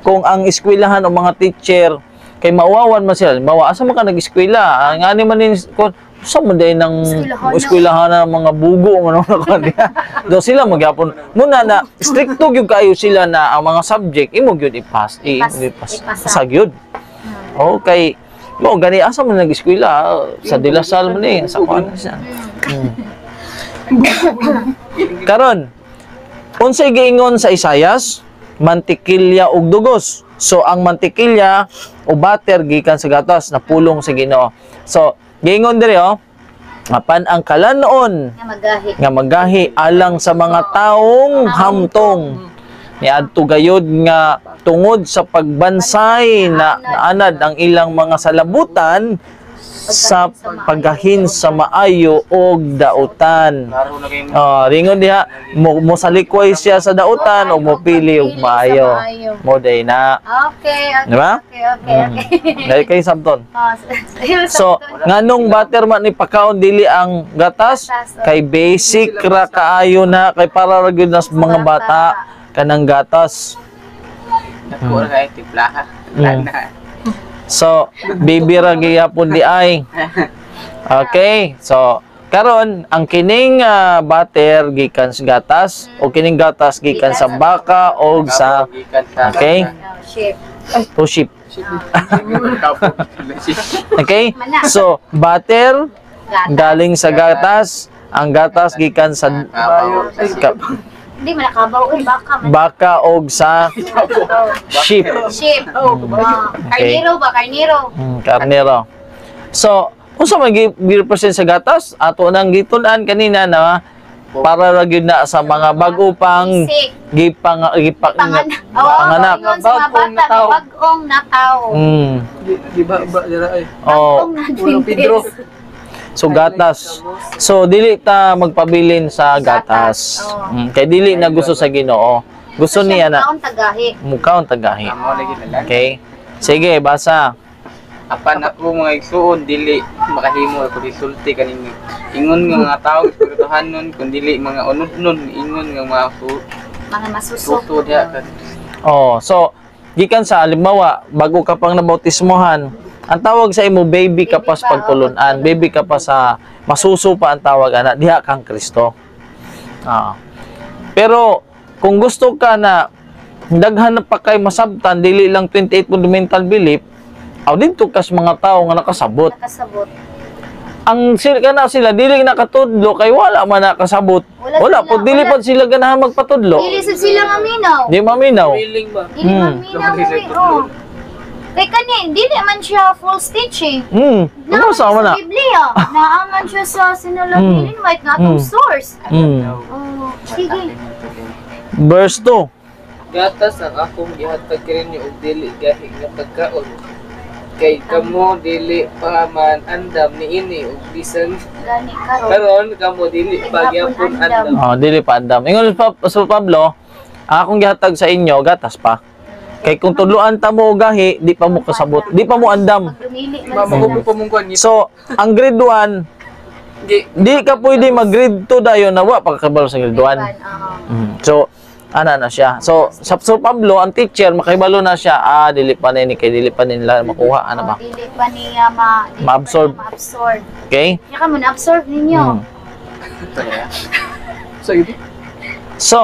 kung ang eskwelahan o mga teacher kay mauwawan man sila. Mawa asa man ka nag-eskwela? Ngani man ni kon sa mo day ng eskwelahan ng mga bugo man kanila. Do sila magyapon. Muna na stricto gyud kayo sila na ang mga subject imo gyud ipas. Sa gyud. Okay. Mo gani asa man nag-eskwela sa Dilasal man ni sa kuan siya. Karon unsay giingon sa Isayas? Mantikilya ug dugos. So ang mantikilya o butter gikan sa gatas na pulong sa Ginoo. So giingon diri apan ang kalanon Nga magahi. nga magahi alang sa mga taong hamtong niadto gayud nga tungod sa pagbansay na naanad ang ilang mga salabutan sa paggahin sa maayo og dautan. Laro na kayo Ringon diha mo salikway siya sa dautan o mo pili og maayo. Mo day na. Okay, okay. Di ba? Okay. Dahil kay sabton. So, So, nganong butter man ni pakaon dili ang gatas kay basic ra kaayo na kay para ra gyud nas mga bata kanang gatas. Dako na kayo timplahan. Lana. So, baby ra gyapon di ay. Okay. So, karon ang kining butter gikan sa gatas o kining gatas gikan sa baka o sa Gikan sa Okay. shape. 2 sheep. Kapo. Okay? Mana. So, butter Gata. galing sa gatas, ang gatas gikan sa Kabaw. ka- Hindi man nakabaw baka man. baka og sa sheep. Sheep. Karniro ba? Karniro. Karnero. So, unsa man gi-represent sa gatas? Ato nang gitun-an kanina na para ra gyud na sa mga bago pang Sick. panganak. Panganak. Ingon sa mga bata, bagong nataw. Di ba dira ay. Oh, Ulo Pedro. so gatas. So dili ta magpabilin sa gatas. Kay dili na gusto sa Ginoo. Gusto niya na Kaon tagahi. mukhaon tagahi. Amo lagi na lang. Okay? Sige, basa. Apan ako mga igsuon dili makahimo ako resulti kaning ingon nga mga tao espirituhanon kun dili mga unod-unod ingon nga mga Mga masusok. suso diha kan. Oh, so gikan sa halimbawa, bago ka pang nabautismohan, ang tawag sa imo baby ka pa sa pagtulunan, baby ka pa sa masuso pa ang tawag ana, diha kang Kristo. Ah. Pero kung gusto ka na daghan na pa kay masabtan dili lang 28 fundamental belief, aw dito kas mga tao nga nakasabot. Nakasabot. Ang sila dili nakatudlo kay wala man nakasabot. Wala po dili pa sila ganahan magpatudlo. Dili sad sila nga minaw. Di maminaw. Feeling ba? Dili man minaw. Oh. Kay kani, dili man siya full stitch eh. Ano sa man na? Sa Biblia, naaman siya sa sinulog white nga atong source. Oh, sige. Verse 2. Gatas ang akong gihatag kini ni og dili gahi nga pagkaon. Kay kamo dili pa man andam niini og bisan Gani karon. karon kamo dili pa gyapon andam. Oh, dili pa andam. Ingon sa Pablo, akong gihatag sa inyo gatas pa. Kay kung tudloan ta mo og gahi, di pa mo kasabot, di pa mo andam. Dumili man sila. Magugo pa mong kuan. So, ang grade 1, di ka pwede mag-grade 2 dayon na wa pagkabalo sa grade 1. So, ana na siya. So, sa Pablo, ang teacher, makibalo na siya, dili pa na kay dili pa nila makuha, ano ba? Dili pa niya Ma-absorb. ma-absorb. Okay? Kaya ka mo na-absorb ninyo. So ito. So,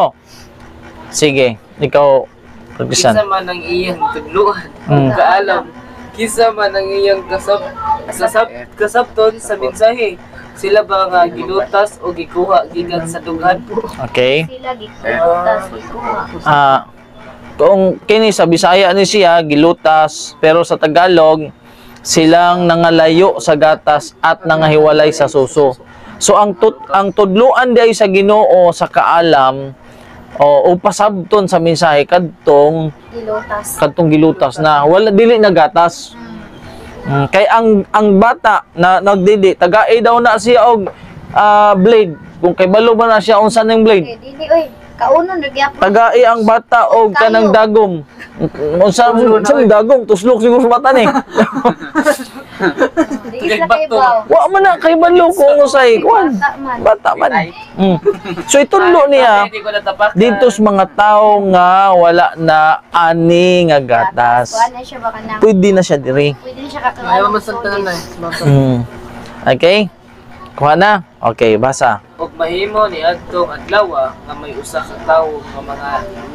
sige, ikaw, Pagkisan. Kisa man ang iyang tudluan, Mm. kaalam. Kisa man ang iyang kasabton sa mensahe. Sila ba nga gilutas o gikuha gikan sa dughan? Okay? Sila gikutas, gikuha. Kung kini sa Bisaya ni siya, gilutas, pero sa Tagalog, silang nangalayo sa gatas at nangahiwalay sa suso. So ang tudluan di ay sa Ginoo sa kaalam o pasabton sa mensahe kadtong gilutas na wala dili na gatas. Kay ang bata na nagdidi tagai daw na siya og blade. Kung kay balo ba na siya unsa ning blade? Dili oy, kaunon nagyapon. Tagai ang bata og kanang dagom. Unsa ning dagom tuslok siguro sa mata ni. Dili sa kaybaw. Wa man na kay balo kung usay kuan. Bata man. So itudlo niya Hindi ko natapak. dito sa mga tao nga wala na ani nga gatas. Kuha na siya baka na. Pwede na siya diri. Pwede na siya Ayaw kakawala. masantanan na. Okay? Kuha na? Okay, basa. Og mahimo ni adtong adlaw nga may usa ka tawo nga mga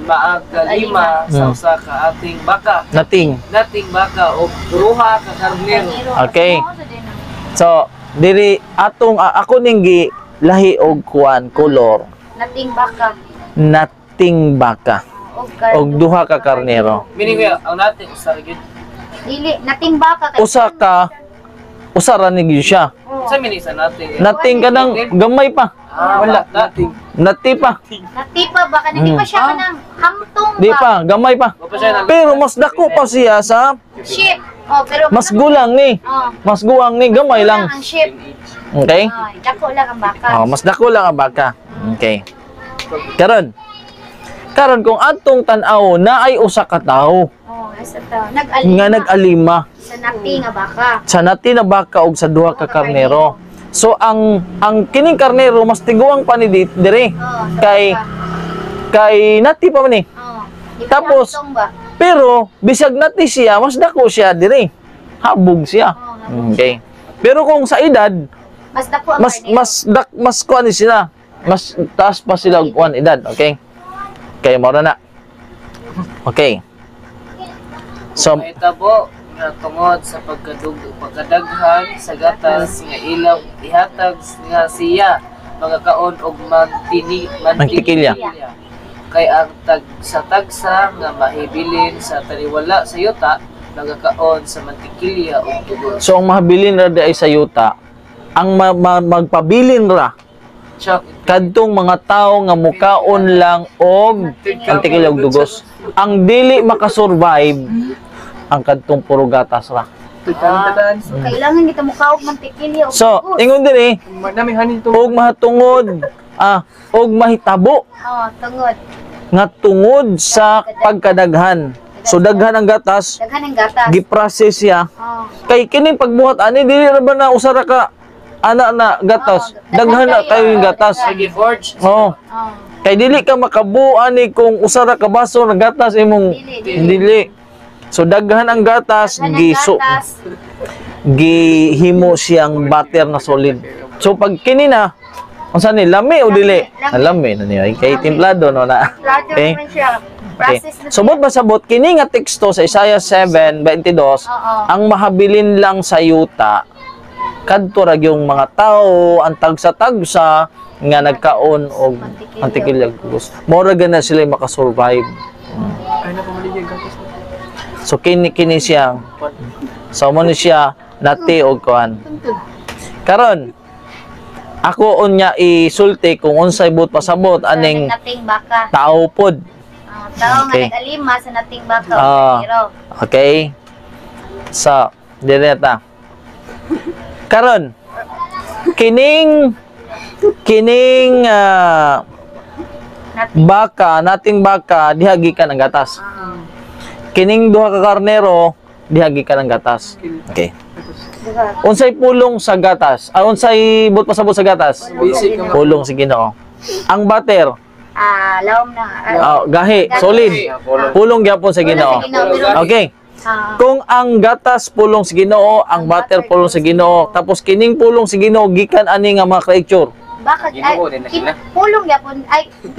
maaga lima sa usa ka ating baka. Nating. Nating baka og duha ka karnero. Okay. So, diri atong ako ning gi lahi og kuan color. Nating baka. Nating baka og duha ka karnero. Meaning ang nating usa ra gyud. Dili, nating baka. Usa ra ni gyud siya. Sa minisa nating. Nating kanang gamay pa. Wala nating. Nati pa. Natipa baka hindi pa siya kanang hamtong ba? Di pa, gamay pa. Wa pa siya na. Pero mas dako pa siya sa Ship. Oh, pero mas gulang ni. Oh. Mas guwang ni gamay lang. Ang ship. Okay? Oh, dako lang ang baka. Mas dako lang ang baka. Okay. Karon kung atong tan-aw na ay usa ka tawo Oh, asa ta. Nag-alima. nga nag-alima Sa nati nga baka. sa nati na baka og sa duha ka karnero. So ang kining karnero mas tiguang pa ni dire. Oh, sa Kay baka. kay nati pa man ni. Oh. Di pa Tapos, hamtong ba? Pero bisag nati siya, mas dako siya dire. Habog siya. Oh, habog Okay. Pero kung sa edad, Mas dako ang karnero. mas kuan ni sila. Mas taas pa sila og kuan edad, okay? Kaya mo na. Okay. So, Mahitabo nga tungod sa pagkadaghan sa gatas nga ilang ihatag nga siya magakaon og Mantikilya. Kay ang tagsa nga mahibilin sa taliwala sa yuta magakaon sa mantikilya o tubos. so ang mahabilin ra di ay sa yuta, ang magpabilin ra Chak, kadtong mga tawo nga mukaon lang og mantikilya ug dugos. Ang dili makasurvive ang kadtong puro gatas ra. Tadaan. So, kailangan kita mukaog mantikilya o So, bugos. ingon diri, Nami hanin to. og mahatungod, og mahitabo Tungod. nga tungod sa pagkadaghan. So daghan ang gatas, Daghan ang gatas. giprocess siya. Kay kining pagbuhat ani dili ra ba na usara ka ana na gatas. Daghan na kayo yung gatas. lagi forge. Oh. Kay dili ka makabuo ani kung usara ka baso ng gatas imong dili. So daghan ang gatas, gihimo siyang butter na solid. So pag kini na unsa ni lami o dili? Lami na niya kay timplado no na. Okay. Okay. Subot ba sabot kini nga teksto sa Isaiah 7:22 ang mahabilin lang sa yuta kadto ra yung mga tao ang tagsa-tagsa nga nagkaon og mantikilya gugos. Mora gana sila makasurvive. Ay na pamaligay gatas. So kini siya. So mo ni siya nati og kuan. Karon ako unya isulti kung unsay but pasabot aning nating baka. tao pod. Tao nga Okay. nag-alima sa nating baka. Pero, Okay. So, direta. Karon, kining nating baka dihagikan ang gatas. Kining duha ka karnero dihagikan ang gatas. Okay. Unsay pulong sa gatas? Unsay but pasabot sa gatas? Basic nga. Pulong sa Ginoo. Ang butter, lawom na. gahi, solid. Pulong gyapon sa Ginoo. Okay. Kung ang gatas pulong sa Ginoo, ang butter pulong sa Ginoo, tapos kining pulong sa Ginoo gikan ani nga mga creature. Baka, Ginoo din na sila. pulong yapon.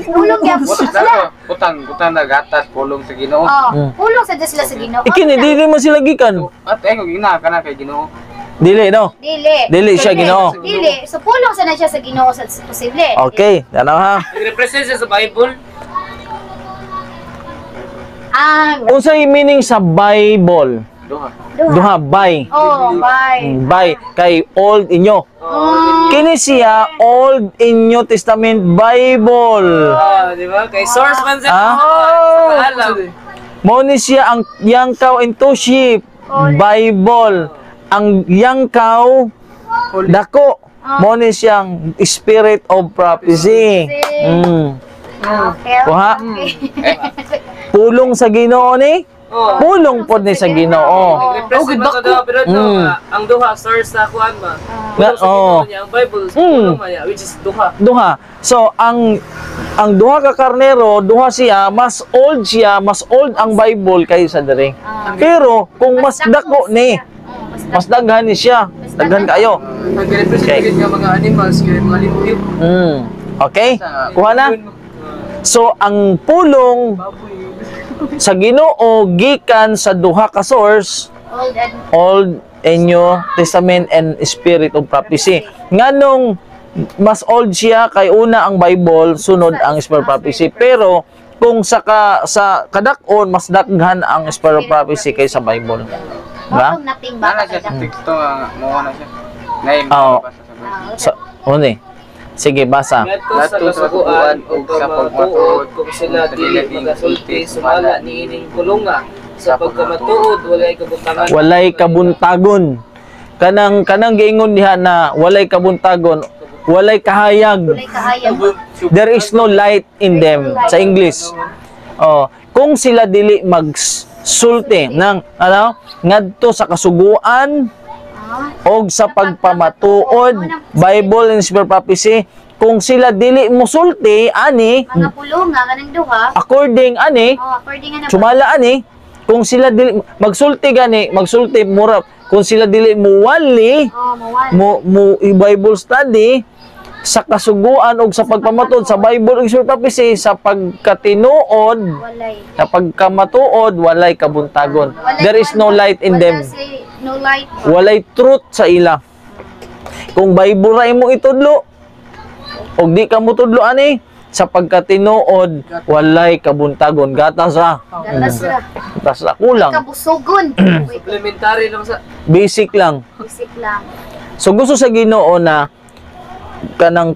Pulong yapon sila. Butang na gatas pulong sa Ginoo. Pulong sa Diyos sila sa Ginoo. Ikini dili man sila gikan. At ay kung gina ka na kay Ginoo. Dili no. Dili siya Ginoo. Dili. So, pulong sa na siya sa Ginoo sa posible. Okay, tanaw ha. Nag-represent siya sa Bible. Unsay meaning sa Bible? Duha. Duha bay. Bye. Bay kay old inyo. Kini siya Old in New Testament Bible. Di ba? Kay source man siya. Alam. Mao ni siya ang young cow into sheep Bible. Ang young cow dako. Mao ni siyang spirit of prophecy. Okay. Kuha. Pulong sa Ginoo ni. Pulong pod ni sa Ginoo. Nag-represent man sa duha, pero ang duha source sa kuan ba? Pulong sa Ginoo niya, ang Bible pulong man niya, which is duha. Duha. So ang duha ka karnero, duha siya, mas old ang Bible kaysa diri. Pero kung mas dako ni, mas daghan ni siya. Daghan kayo. Nag-represent nga mga animals, kaya mga limpyo. Okay? Kuha na. So ang pulong sa Ginoo gikan sa duha ka source, Old and New Testament and Spirit of Prophecy. Nganong mas old siya kay una ang Bible, sunod ang Spirit of Prophecy. Pero kung sa kadakon mas daghan ang Spirit of Prophecy kaysa Bible. Diba? Nating Nana baka siya sa sa teksto nga mo na siya. Nay Oo. basa sa Bible. Uni. Sige, basa. Ngadto sa kasuguan ug sa pagmatuod kung sila dili magasulti sumala niining pulunga sa pagkamatuod walay kabuntangan. Walay kabuntagon. Kanang giingon diha na walay kabuntagon, walay kahayag. There is no light in them sa English. Kung sila dili magsulti ng ngadto sa kasuguan og sa pagpamatuod, Bible and Spirit Prophecy, kung sila dili mosulti ani mga pulunga kanang duha. according ani According na sumala ani, kung sila dili magsulti mura, kung sila dili muwali mawala. mo Bible study, sa kasuguan o sa pagpamatod sa Bible ug spirit prophecy sa pagkatinuod, Walay. sa pagkamatuod walay kabuntagon. There is no light in them. No light. Walay truth sa ila. Kung Bible ra imong itudlo og di ka mo tudlo ani sa pagkatinuod walay kabuntagon. Gatas ra. Gatas ra. Gatas ra kulang. Kabusugon. Supplementary lang sa Basic lang. Basic lang. So gusto sa Ginoo na kanang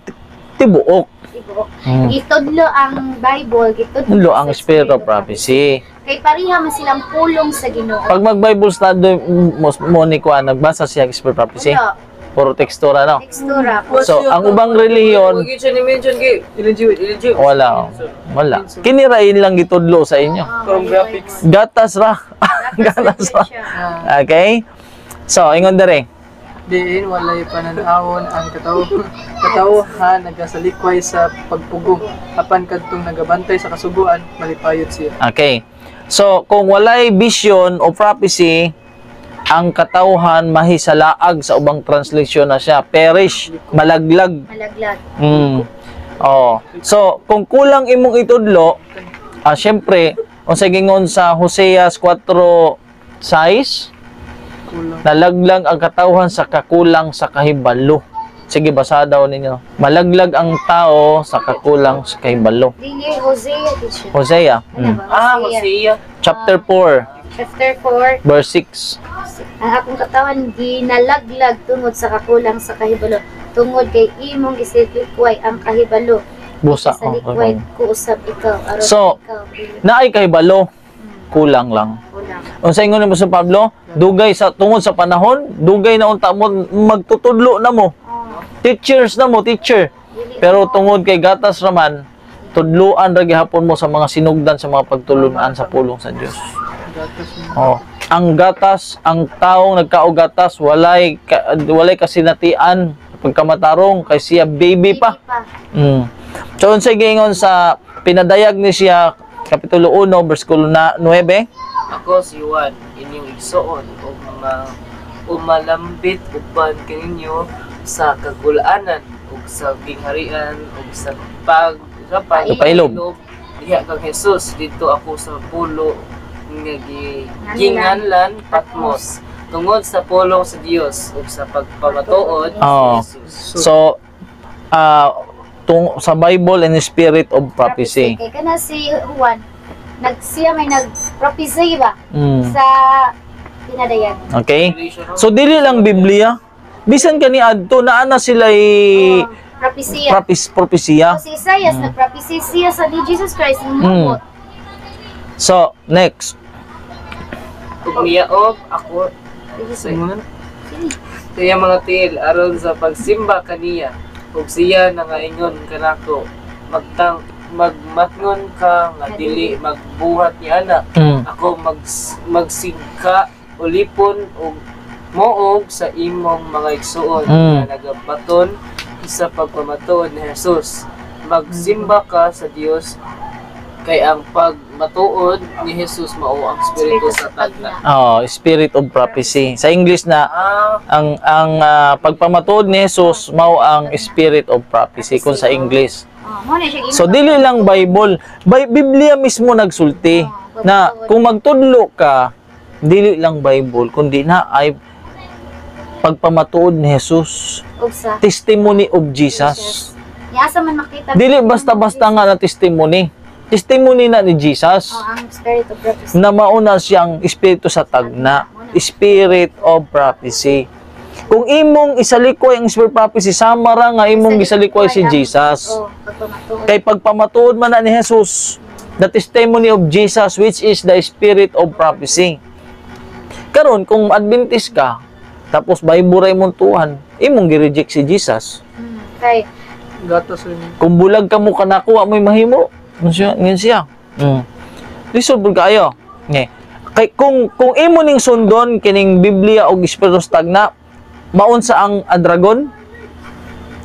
tibuok. Ibo. Gitudlo ang Bible, gitudlo Lo ang spirit of prophecy. Kay pareha man silang pulong sa Ginoo. Pag mag-Bible study mo ni Kuan, nagbasa siya ng spirit prophecy. Wala. Puro tekstura, no? Tekstura. So, ang ubang relihiyon, Huwag siya ni-mention kay Elijah. wala. Wala. Kinirain lang gitudlo sa inyo. From graphics. Gatas ra. Gatas ra. Okay? So, ingon dere. Diin walay pananawon ang katawhan nagasalikway sa pagpugong apan kadtong nagabantay sa kasuguan malipayot siya. Okay. So, kung walay vision o prophecy, ang katawhan mahisalaag sa ubang translation na siya. Perish, malaglag. Malaglag. Oh. So, kung kulang imong itudlo, syempre, kung sa gingon sa Hosea 4:6, Kulang. nalaglag ang katawhan sa kakulang sa kahibalo. Sige, basa daw ninyo. Malaglag ang tao sa kakulang sa kahibalo. Dili Hosea teacher. Hosea, Ano ba? Hosea. chapter 4, Chapter 4. verse 6. Ang akong katawan ginalaglag tungod sa kakulang sa kahibalo. Tungod kay imong gisilikway ang kahibalo. Busa. Sa likway ko usab ikaw. Aron So, ikaw dili Naay kahibalo, kulang lang. kulang. Unsa ingon mo sa Pablo? Dugay sa tungod sa panahon, dugay na unta mo magtutudlo na mo. Teachers na mo, teacher. Pero tungod kay gatas raman, tudluan ra gihapon mo sa mga sinugdan sa mga pagtulunan sa pulong sa Dios. Gatas mo. Oh, ang gatas, ang taong nagkaog gatas walay walay kasinatian pagkamatarong kay siya baby pa. So unsa gingon sa pinadayag ni siya kapitulo 1 bersikulo 9. Ako si Juan, inyong igsoon o mga umalambit uban kaninyo sa kagulaanan o sa gingharian o sa Pailob. Diha kang Jesus dito ako sa pulo nga ginganlan Patmos tungod sa pulong sa Dios ug sa pagpamatuod Oh. sa Jesus. So sa Bible and Spirit of Prophecy. Kay kana si Juan siya may nag-prophesy ba sa pinadayag. Okay? So dili lang Biblia. Bisan kani adto naa na sila Prophecy. propesya. Si Isaiah nag-prophesy siya sa ni Jesus Christ ng So next. Ug miyaob ako sa kaya mga tiil aron sa pagsimba kaniya ug siya nangaingon kanako magmatngon ka nga dili magbuhat ni ana ako magsingka ulipon og moog sa imong mga igsuon nga nagabaton sa pagpamatuod ni Jesus. Magsimba ka sa Dios kay ang pagmatuod ni Jesus mao ang espiritu sa tagna. Spirit of Prophecy. Sa English na ang pagpamatuod ni Jesus mao ang Spirit of Prophecy kung sa English. So dili lang Bible, Biblia mismo nagsulti na kung magtudlo ka dili lang Bible kundi na ay pagpamatuod ni Jesus, testimony of Jesus. Asa man makita. Dili basta-basta nga na testimony. Testimony na ni Jesus. Ang Spirit of Prophecy. Na mauna siyang espiritu sa tagna, Spirit of Prophecy. Kung imong isalikoy ang Spirit of Prophecy, sama ra nga imong isalikoy si Jesus. Kay pagpamatuod man na ni Jesus, the testimony of Jesus which is the Spirit of Prophecy. Karon kung Adventist ka, tapos Bible ra imong tuhan, imong gi-reject si Jesus. Kay Gatas rin. Kung bulag ka mo kanako, amoy mahimo. Ngin siya. Lisod pud kayo. Kay kung imo ning sundon kining Biblia og Espiritu sa tagna, maun sa ang dragon.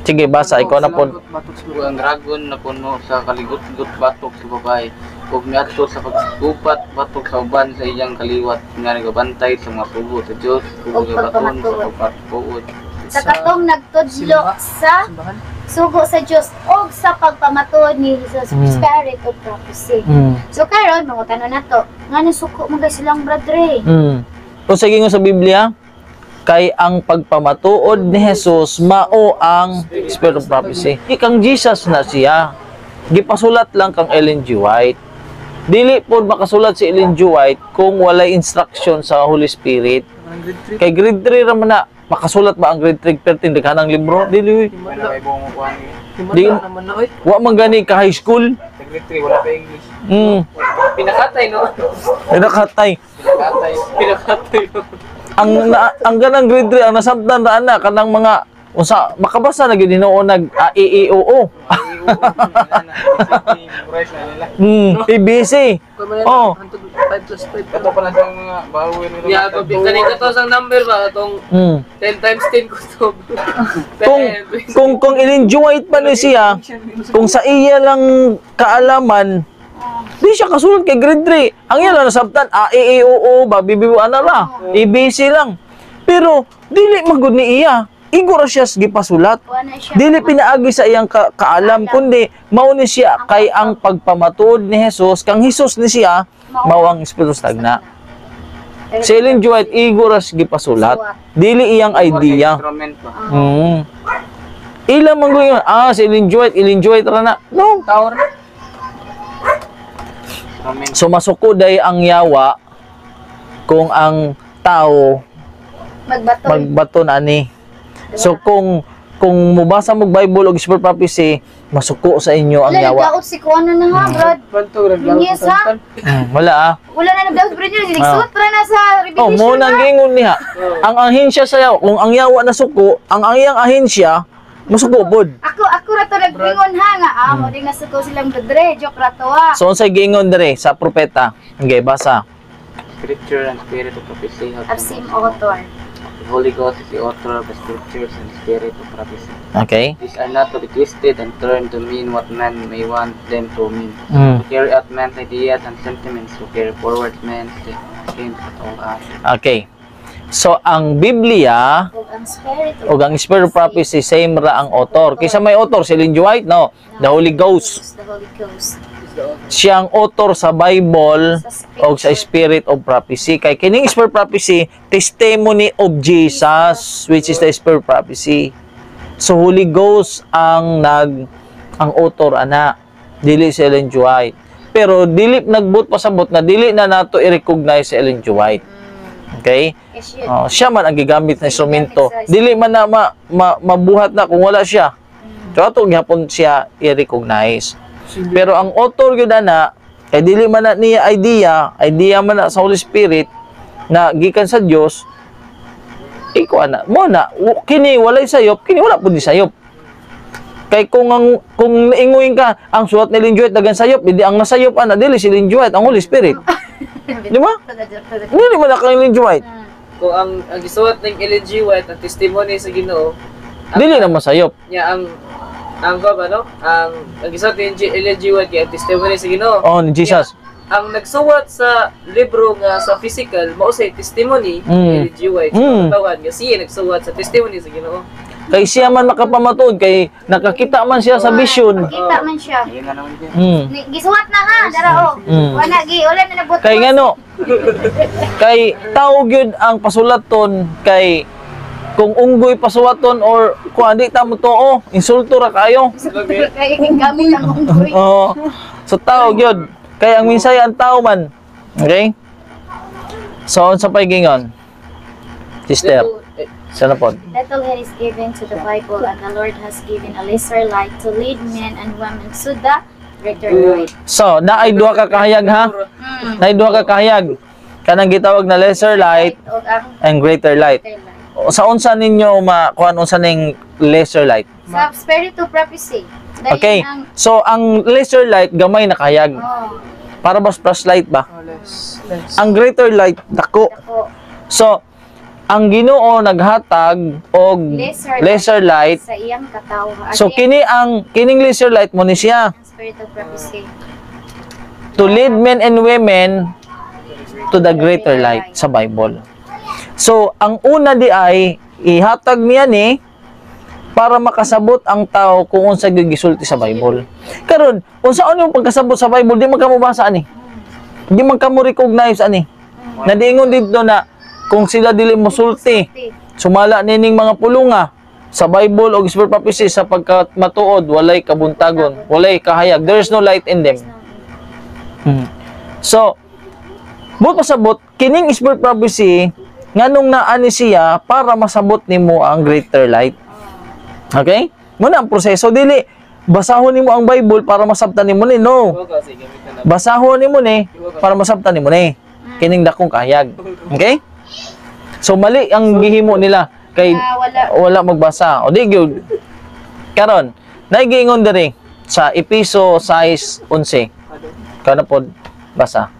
Sige, basa ikaw na pod. Ang dragon na puno sa kaligut-gut batok sa babae ug miadto sa paggupat batok sa uban sa iyang kaliwat nga nagabantay sa mga pugo sa Dios ug gabaton sa pagpatuod. sa katong nagtudlo sa Simbahan? sugo sa Dios og sa pagpamatud ni Jesus, spirit of prophecy. So karon mangutan na to, ngano suko man guys silang bradre. Kung sige nga sa Biblia, kay ang pagpamatuod ni Jesus mao ang spirit of prophecy. Ikang Jesus na siya. Gipasulat lang kang Ellen G. White. Dili po makasulat si Ellen G. White kung walay instruction sa Holy Spirit. Ang grade 3. Kay grade 3 raman na, makasulat ba ang grade 3 pertin daghanang libro? Dili. Himala. May buong kuhan niya. Di- Himala naman na oy. Wa man gani ka high school. Secret 3, wala pa English. Pinakatay, no? Ay nakatay. Katay. Pinakatay, no? Ang ganang grade 3 ang nasabtan ra na kanang mga unsa makabasa na gyud Ginoo nag AEOO. ABC. Oh. 5 + 5. Ito pa na sa mga bawin nila. Yeah, kanina to sang number ba? Itong 10 times 10 ko to. Kung White pa ni siya, kung sa iya lang kaalaman, di siya kasulod kay grade 3. Ang iya lang nasabtan, AEOO ba, bibibuan na ra, ABC lang. Pero, dili magud ni iya. Igora siya gipasulat. Wala siya. Dili pinaagi sa iyang kaalam, kundi mao ni siya kay ang pagpamatuod ni Jesus, kang Jesus ni siya, mao ang Espiritu Tagna. Si Ellen G. White, igora siya gipasulat. Dili iyang idea. Instrument pa. Ilang manggo yun. Si Ellen G. White ra na. No. Tower na. Instrument. So masuko day ang yawa kung ang tao Magbaton. magbaton ani. So kung mubasa mo Bible o Spirit prophecy, masuko sa inyo ang Wala yawa. nagdaot si Kuana na nga, Brad. Banto naglaro Yes, sa ha? tantan. Wala Wala na nagdaot, Brad. Nagsuot pa na sa Oh, mo revelation nang ha. gingon niya. Ang ahensya sa yawa, kung ang yawa na suko, ang iyang ahensya masuko pod. Ako rato nagpingon ha nga. Mo din nasuko silang Bradre. Joke rato ha. So unsay gingon dire sa propeta? Okay, basa. Scripture and spirit of prophecy have Absim author. The Holy Ghost is the author of the scriptures and spirit of prophecy. Okay? These are not to be twisted and turned to mean what men may want them to mean. To carry out men's ideas and sentiments, to carry forward men's aims at all hours. Okay. So ang Biblia Ug ang spirit o ang Spirit of prophecy same ra ang author. Kisa may author si Ellen G. White, no? The Holy Ghost. The Holy Ghost. Siyang author sa Bible o sa Spirit of prophecy. Kay kining Spirit of prophecy, testimony of Jesus, which is the Spirit of prophecy. So Holy Ghost ang author ana, dili si Ellen G. White. Pero dili nagbut pasabot na dili na nato i-recognize si Ellen G. White. Okay? Yes, yun. Siya man ang gigamit na instrumento. Dili man na mabuhat na kung wala siya. So ato gyapon siya i-recognize. Pero ang author gyud ana kay dili man na niya idea man na sa Holy Spirit na gikan sa Dios. Iko ana mo na kini walay sayop, kini wala pud ni sayop. Kay kung inguin ka ang suwat ni Ellen G. White dagan sayop, hindi ang nasayop ana dili si Ellen G. White, ang Holy Spirit. Di ba? Dili man na kay Ellen G. White. Kung ang gisuot ng Ellen G. White, ang testimony sa Ginoo, Dili na masayop. niya ang gisuot ni Ellen G. White, ang testimony sa Ginoo. Oh, ni Jesus. Ang nagsuwat sa libro nga sa physical, mao say testimony ni Ellen G. White. Mm. Tawag nga siya nagsuwat sa testimony sa Ginoo. Kay siya man makapamatud, kay nakakita man siya sa vision. Kita man siya. Ayun na naman din. Gisuwat na ha, dara o. Wala na nabot. Kay ngano? Kay tao gyud ang pasulaton kay kung unggoy pasuwaton or kung di ta mo tuo, insulto ra kayo. Kay gamit ang unggoy. Oo. So tao gyud. Kay ang minsay ang tao man. Okay? So unsa pay gingon? Sister, sana pod. Little head is given to the Bible, and the Lord has given a lesser light to lead men and women to the greater light. So, naay duha ka kahayag ha? Naay duha ka kahayag. Kanang gitawag na lesser light O ang and greater light. greater light. O, sa unsa ninyo kuan unsa ning lesser light? Sa spirit of prophecy. Dahil Okay. ang So, ang lesser light gamay na kahayag. Para ba flashlight ba? Less. Ang greater light dako. ako, So, ang Ginoo naghatag og lesser light. sa iyang katawhan. So kining lesser light mo ni siya Spirit of prophecy. to lead men and women to the greater light sa Bible. So ang una di ay ihatag niya ni para makasabot ang tao kung unsa gisulti sa Bible. Karon, unsaon yung pagkasabot sa Bible, di man kamo basa ani. Di man kamo recognize ani. Nadiingon dito na kung sila dili mosulti, sumala nining mga pulunga sa Bible o Spirit prophecy sapagkat matuod walay kabuntagon, walay kahayag. There is no light in them. So, but pasabot kining Spirit prophecy nganong naani siya para masabot nimo ang greater light. Okay? Muna ang proseso dili basahon nimo ang Bible para masabtan nimo ni no. Basahon nimo ni para masabtan nimo ni kining dakong kahayag. Okay? So mali ang gihimo nila kay wala magbasa. O di gyud. Karon, naigingon diri sa Episo 6:11. Kana pod basa.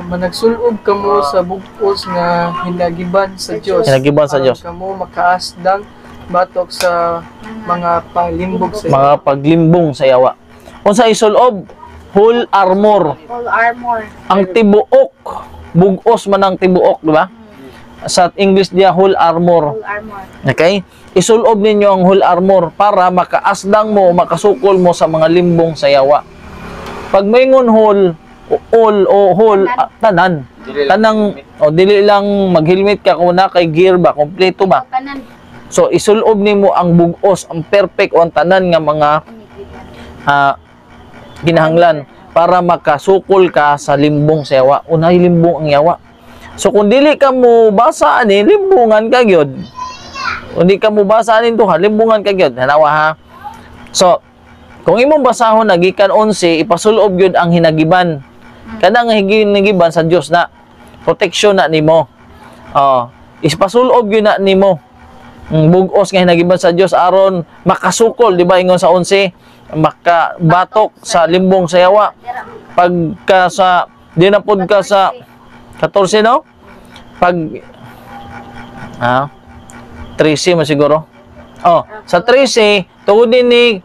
Managsulob kamo sa bugos nga hinagiban sa Dios. Hinagiban sa Dios. Kamo makaasdang batok sa mga paglimbog sa Mga paglimbong sa yawa. Unsa isulob? Whole armor. Full armor. Ang tibuok, bugos man ang tibuok, di ba? Sa English dia whole armor. Full armor. Okay? Isulob ninyo ang whole armor para makaasdang mo, makasukol mo sa mga limbong sa yawa. Pag maingon whole, all o whole, tanan. Tanang, o dili lang mag-helmet ka kung na kay gear ba, kompleto ba? Kanan. So isulob nimo ang bugos, ang perfect o ang tanan nga mga kinahanglan para makasukol ka sa limbong sa yawa. Unay limbong ang yawa. So kung dili ka mo basa ani, limbungan ka gyud. Kung di ka mo basa ani duha, limbungan ka gyud. Hanawa ha. So kung imong basahon nagikan 11, ipasulob gyud ang hinagiban. Kanang hinagiban sa Dios na protection na nimo. Ipasulob gyud na nimo. Bugos nga hinagiban sa Dios aron makasukol, di ba ingon sa 11, makabatok sa limbong sa yawa. Pagka sa di na pod ka sa 14 no? Pag 13 mo siguro. Sa 13 tungod ni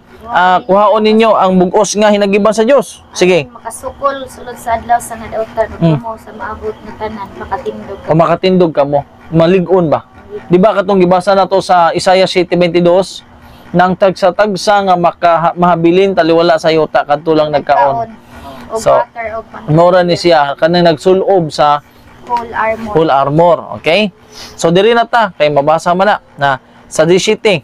kuhaon ninyo ang bugos nga hinagiban sa Dios. Sige. Makasukol sulod sa adlaw sa nadautan mo sa maabot na tanan, makatindog ka. O makatindog ka mo. Malig-on ba? Di ba katong gibasa na to sa Isaiah 7:22 nang tagsa-tagsa nga mahabilin taliwala sa yuta kadto lang nagkaon. So, mora ni siya kanang nagsulob sa whole armor. Okay? So diri na ta kay mabasa man na sa 17.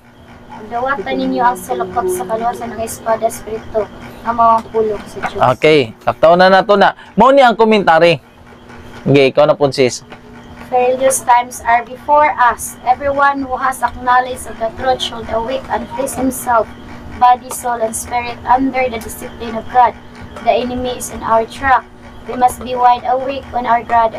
Dawatan ninyo ang sulokop sa kaluwasan ng espada espiritu ang mga pulong sa Diyos. Okay, kaktaon na nato na. Mao ni ang komentary. Okay, ikaw na po sis. Perilous times are before us. Everyone who has acknowledged of the truth should awake and place himself, body, soul, and spirit under the discipline of God. The enemy is in our track. We must be wide awake on our guard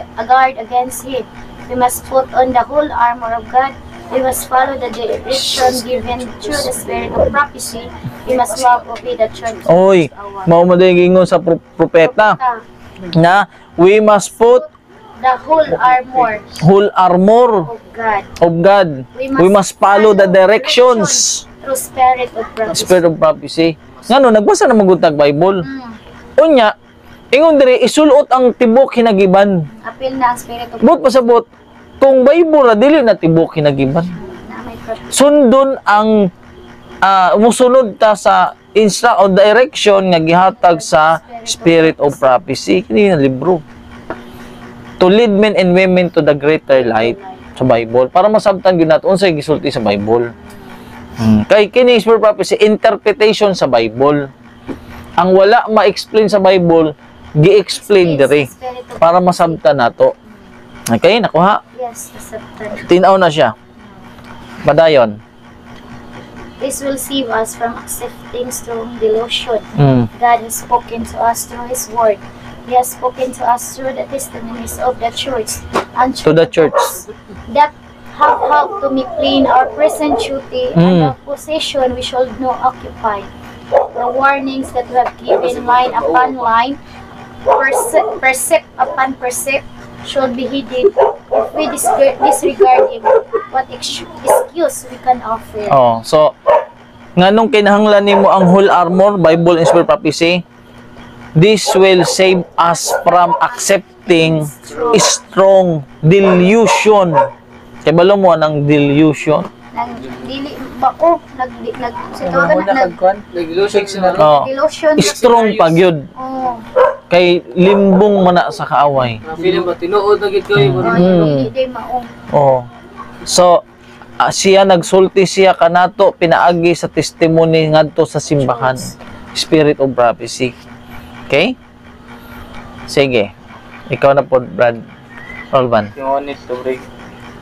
against him. We must put on the whole armor of God. We must follow the direction given through the spirit of prophecy. We must walk obey the truth. Oy, mao mo din gingon sa propeta na we must put the whole armor of God. We must follow the directions through spirit of prophecy. Ngano nagbasa na magutag Bible. Unya, ingon diri isulot ang tibok hinagiban. Apil na ang spirit of But pasabot kung Bible ra dili na tibok hinagiban. Sundon ang musunod ta sa o direction nga gihatag sa spirit of prophecy kini na libro. To lead men and women to the greater light sa Bible para masabtan gyud nato unsay gisulti sa Bible. Kay kini spirit prophecy interpretation sa Bible. Ang wala ma-explain sa Bible gi-explain diri para masabtan nato. Okay, nakuha? Yes, masabtan. Tinaw na siya. Padayon. This will save us from accepting strong delusion. God has spoken to us through His Word. He has spoken to us through the testimonies of the church and To the church. that have helped to make clean our present duty and the position we should now occupy. The warnings that we have given line upon line, precept upon precept, should be heeded if we disregard him. What excuse we can offer? So nganong kinahanglan nimo ang whole armor, Bible and spirit prophecy? This will save us from accepting strong delusion. Kay balo mo ng delusion. Nang dili nagbao, sitawagan Una nag kagkuan. Nag-lotion sila. Oh. lotion. Strong pa gyud. Oh. Kay limbong man na sa kaaway. Feeling ba, tinuod na gid ko yung Hindi day maong. Oh. So siya nagsulti siya kanato pinaagi sa testimony ngadto sa simbahan. Spirit of prophecy. Okay? Sige. Ikaw na po, Brad Rolvan. Testimonies to bring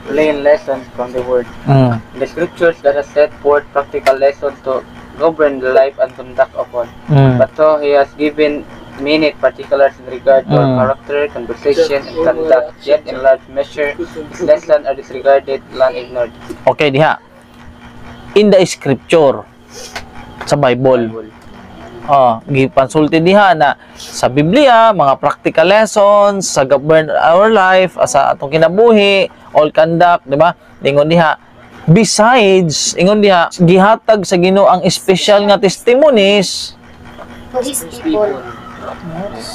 plain lessons from the Word. Mm. The scriptures that have set forth practical lessons to govern the life and conduct of one. Mm. But so he has given many particulars in regard to our character, conversation, and conduct. Yet in large measure, his lessons are disregarded and ignored. Okay, diha. In the scripture sa Bible. Oh, gipansulti diha na sa Biblia, mga practical lessons sa govern our life, sa atong kinabuhi, all conduct, di ba? Ingon diha. Besides, ingon diha, gihatag sa Ginoo ang special nga testimonies To his people.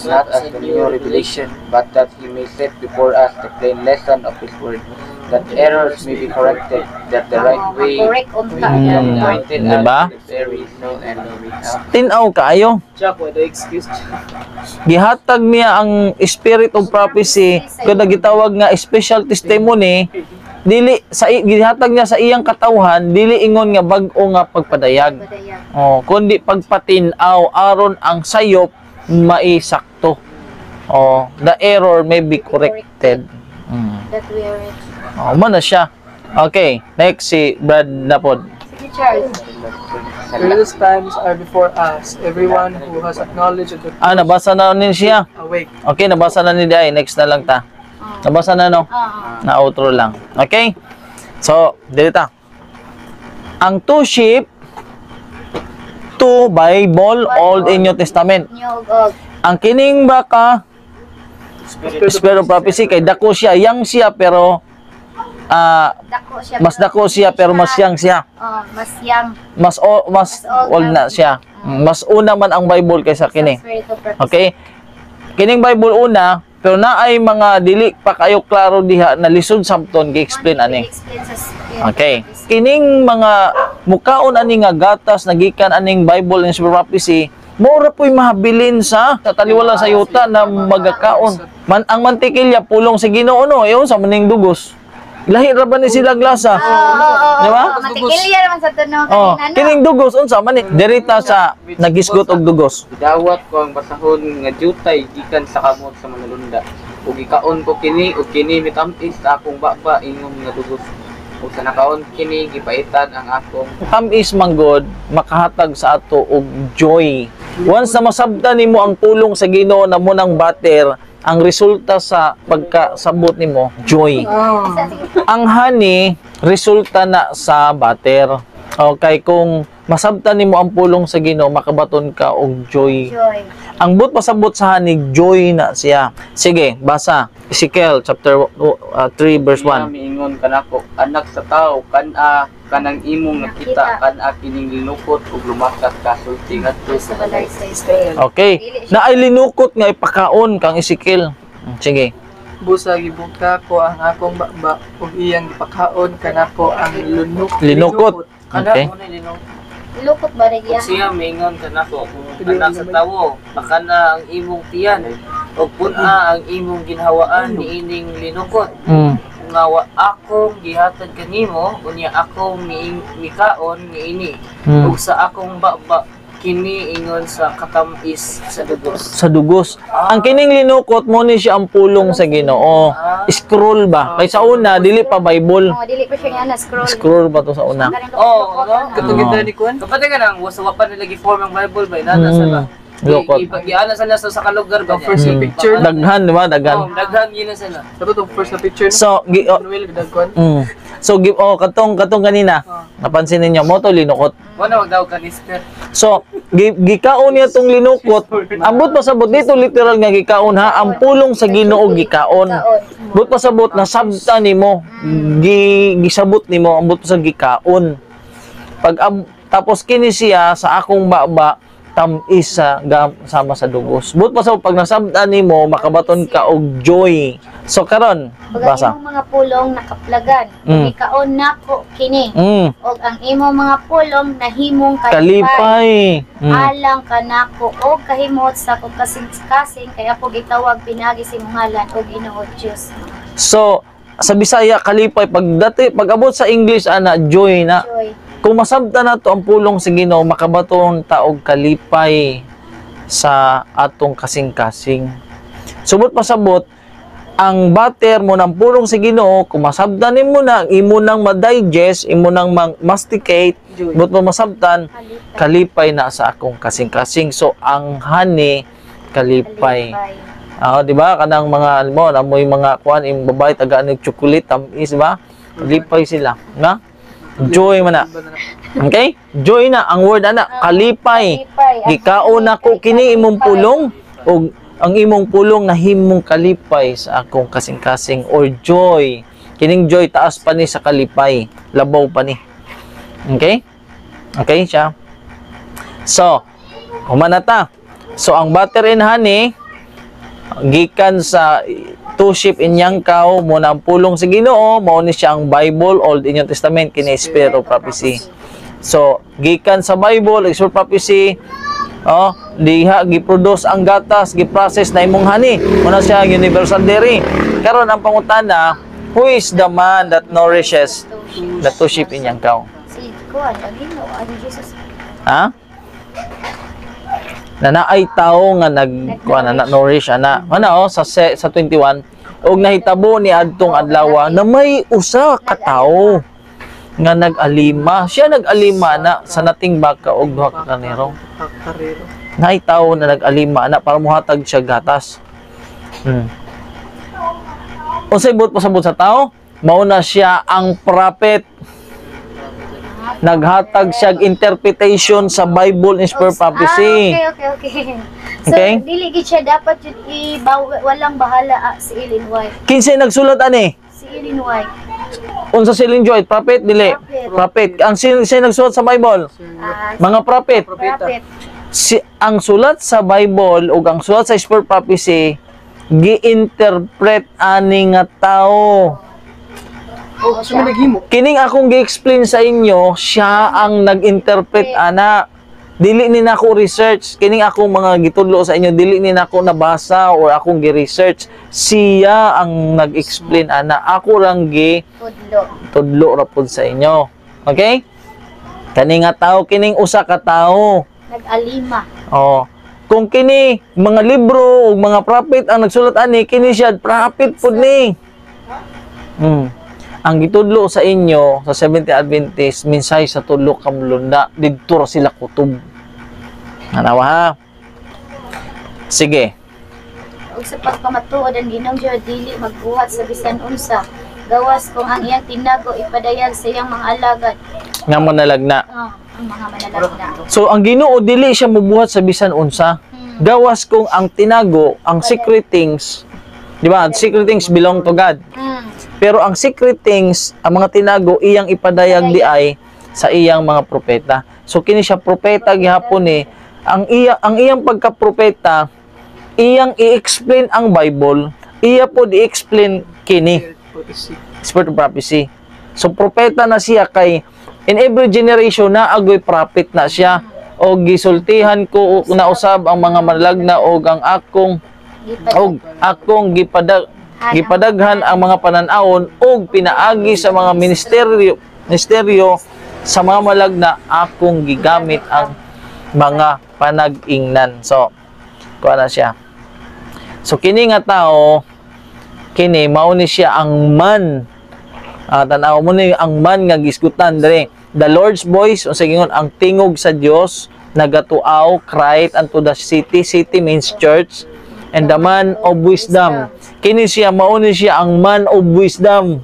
Not as the new revelation, but that he may set before us the plain lesson of his word, that errors may be corrected, that the right way Correct on may be time. pointed Diba? out to the very soul and way out. tinaw kaayo. Chuck, wala excuse. Gihatag niya ang spirit of prophecy kada gitawag nga special testimony dili sa gihatag niya sa iyang katawhan dili ingon nga bag-o nga pagpadayag. Badayag. Oh, kundi pagpatinaw aron ang sayop maisakto. Oh, the error may be corrected. That we are it. Oh, mo na siya. Okay, next si Brad Napod. Sige, Charles. Perilous times are before us. Everyone who has acknowledged the Ah, nabasa na ni siya. awake. Okay, nabasa na ni Day. Next na lang ta. Nabasa na no? Na outro lang. Okay? So, dito. Ang two sheep, two Bible, Old and New Testament. Nyog, Ang kining baka, Spirit of Prophecy, kay dako siya, yang siya, pero dako siya. mas dako siya, pero mas yang siya. Mas young. Mas old na siya. Mas una man ang Bible kaysa kini. Spirit of prophecy. Okay? Kining Bible una, pero naay mga dili pa kayo klaro diha na lisod samton gi-explain ani. Explain sa spirit. Okay. Kining mga mukaon ani nga gatas nagikan aning Bible and prophecy, mora po'y mahabilin sa taliwala sa yuta na magakaon. Ang mantikilya pulong sa Ginoo no, ayon sa maning dugos. Lahi ra ba ni sila glasa? Di ba? Matikilya naman sa tunog Oh, kanina, no? kining dugos unsa man ni? Dirita sa nagisgot og dugos. Gidawat ko ang basahon nga jutay gikan sa kamot sa manulunda. Ug ikaon ko kini ug kini mitamis sa akong baba ingong nga dugos. Ug sa nakaon kini gipaitan ang akong Tamis manggod makahatag sa ato og joy. Once na masabtan nimo ang pulong sa Ginoo na mo nang bater, ang resulta sa pagkasabot nimo joy. Ang honey resulta na sa butter. Okay, kung masabtan nimo ang pulong sa Ginoo, makabaton ka og joy. Joy. Ang but pasabot sa honey, joy na siya. Sige, basa. Ezekiel chapter 3 verse 1. miingon kanako, anak sa tao, kanang imong nakita, kining linukot ug lumakat ka sulti ngadto Sa sa balay sa Israel. Okay. Na ay linukot nga ipakaon kang Ezekiel. Sige. Busa gibuka ko ang akong baba ug iyang gipakaon kanako ang Linukot. Kana Okay. mo na linukot. Lukot ba rin Kung yan? siya mingon ka na ko, kung anak sa tawo, baka na ang imong tiyan, o puna ang imong ginhawaan ni ining linukot. Mm. Kung nga akong gihatag kanimo, unya akong mikaon ni ini. Mm. Ug sa akong baba, kini ingon sa katamis sa dugos. Sa dugos. Ang kining linukot mo ni siya ang pulong sa Ginoo. Scroll ba? Kay sa una dili pa Bible. Dili pa siya nga na-scroll. Scroll ba to sa una? Oh, no? katong ganda ni Kuan. Kapatid ka nang wasawa pa nila gi-form ang Bible ba? Inana sa ba? Lukot. Iana sa nasa sa kalugar ba? Ang first na picture. Daghan, di ba? Oh, Daghan. daghan yun na sila. Sato tong first na picture. So, Manuel gidagkuan. So, katong kanina. Napansin ninyo, mo to linukot. Wala wag daw kanister. So, gikaon niya tong linukot. Ambot pasabot dito literal nga gikaon ha. Ang pulong sa Ginoo gikaon. Ambot pasabot na sabta nimo. Gisabot nimo ambot sa gikaon. Tapos kini siya sa akong baba tamis sa sama sa dugos. But pasabot pag nasabta nimo makabaton ka og joy. So karon, Ug ang basa. imong mga pulong nakaplagan, Mm. ikaon nako kini. Mm. Og ang imong mga pulong nahimong Kalipay. Mm. Alang kanako og kahimot sa kog kasing-kasing kaya po gitawag pinagi si ngalan og Ginoo Dios. So, sa Bisaya, kalipay. Pag abot sa English, ana, joy na. Joy. Kung masabta na to ang pulong sa Ginoo, makabaton taog kalipay sa atong kasing-kasing. Subot pasabot, ang butter mo ng pulong sa Ginoo, kung masabtan nimo na, imo nang ma-digest, imo nang masticate, Joy. but mo masabtan, Kalipay. kalipay na sa akong kasing-kasing. So, ang honey, kalipay. Di ba? Kanang mga, mo, amoy mga kuan, yung babae, tagaan ng chocolate, tamis, ba? Kalipay sila. Na? Joy man na. Okay? Joy na. Ang word ana, kalipay. Gikaon ako kini imong pulong, o ang imong pulong nahimong kalipay sa akong kasing-kasing or joy. Kining joy taas pa ni sa kalipay, labaw pa ni. Okay? Okay siya. So, humanata. So ang butter and honey gikan sa two sheep in Yangkaw mo na ang pulong sa Ginoo, mao ni siya ang Bible, Old and New Testament, kini Spirit of Prophecy. So, gikan sa Bible, Spirit of Prophecy, diha giproduce ang gatas, giprocess na imong honey. Muna siya ang universal dairy. Karon ang pangutana, who is the man that nourishes the two sheep in Yangkaw? Si Kuan, ang Ginoo, ang Jesus. Ha? Na naay tao nga nag-nourish ana. Ano sa 21 og nahitabo ni adtong adlaw na may usa ka tawo nga nag-alima. Siya nag-alima na sa nating baka og duha ka kanero. Karero. Naay tao na nag-alima na para muhatag siya gatas. Unsay buot pasabot sa tao? Mao na siya ang prophet. Naghatag siya interpretation sa Bible in Spirit Prophecy. Okay. So, Okay? dili gid siya dapat yun walang bahala si Ellen White. Kinsay nagsulat ani? Si Ellen White. Unsa siling joy? Prophet dili. Prophet. Prophet. Ang siya nagsulat sa Bible? Mga prophet. Prophet. Ang sulat sa Bible o ang sulat sa Spirit Prophecy gi-interpret ani nga tao. Oh, so may naghimo. Kining akong gi-explain sa inyo, siya ang nag-interpret ana. Dili ni nako research. Kining akong mga gitudlo sa inyo, dili ni nako nabasa or akong gi-research. Siya ang nag-explain ana. Ako lang tudlo ra pud sa inyo. Okay? Kani nga tao, kining usa ka tao. Nag-alima. Kung kini mga libro o mga prophet ang nagsulat ani, kini siya prophet pud ni. Ang gitudlo sa inyo sa Seventh Adventist, minsay sa tudlo ka mulunda, didto ra sila kutob. Hanawa ha. Sige. Ug sa pagpamatuod ang Ginoong Dios dili magbuhat sa bisan unsa. Gawas kung ang iyang tinago ipadayag sa iyang mga alagad. Nga manalagna. Ang mga manalagna. So ang Ginoo dili siya mobuhat sa bisan unsa. Gawas kung ang tinago, ang secret things, di ba? Secret things belong to God. Pero ang secret things, ang mga tinago, iyang ipadayag di ay sa iyang mga propeta. So kini siya propeta gihapon ni, ang iyang pagka-propeta, iyang i-explain ang Bible, iya po i-explain kini Spirit of Prophecy. So propeta na siya kay in every generation na agoy prophet na siya o gisultihan ko na usab ang mga manlagna og ang akong gipadaghan ang mga pananawon og pinaagi sa mga ministeryo sa mga malagna akong gigamit ang mga panag-ingnan. So kuha na siya. So kini nga tao, kini mao ni siya ang man. Tanaw mo ni ang man nga gisgutan diri. The Lord's voice, unsa gingon, ang tingog sa Dios nagatuaw, cried unto the city. City means church. And the man of wisdom. Kini siya, mauni siya ang man of wisdom.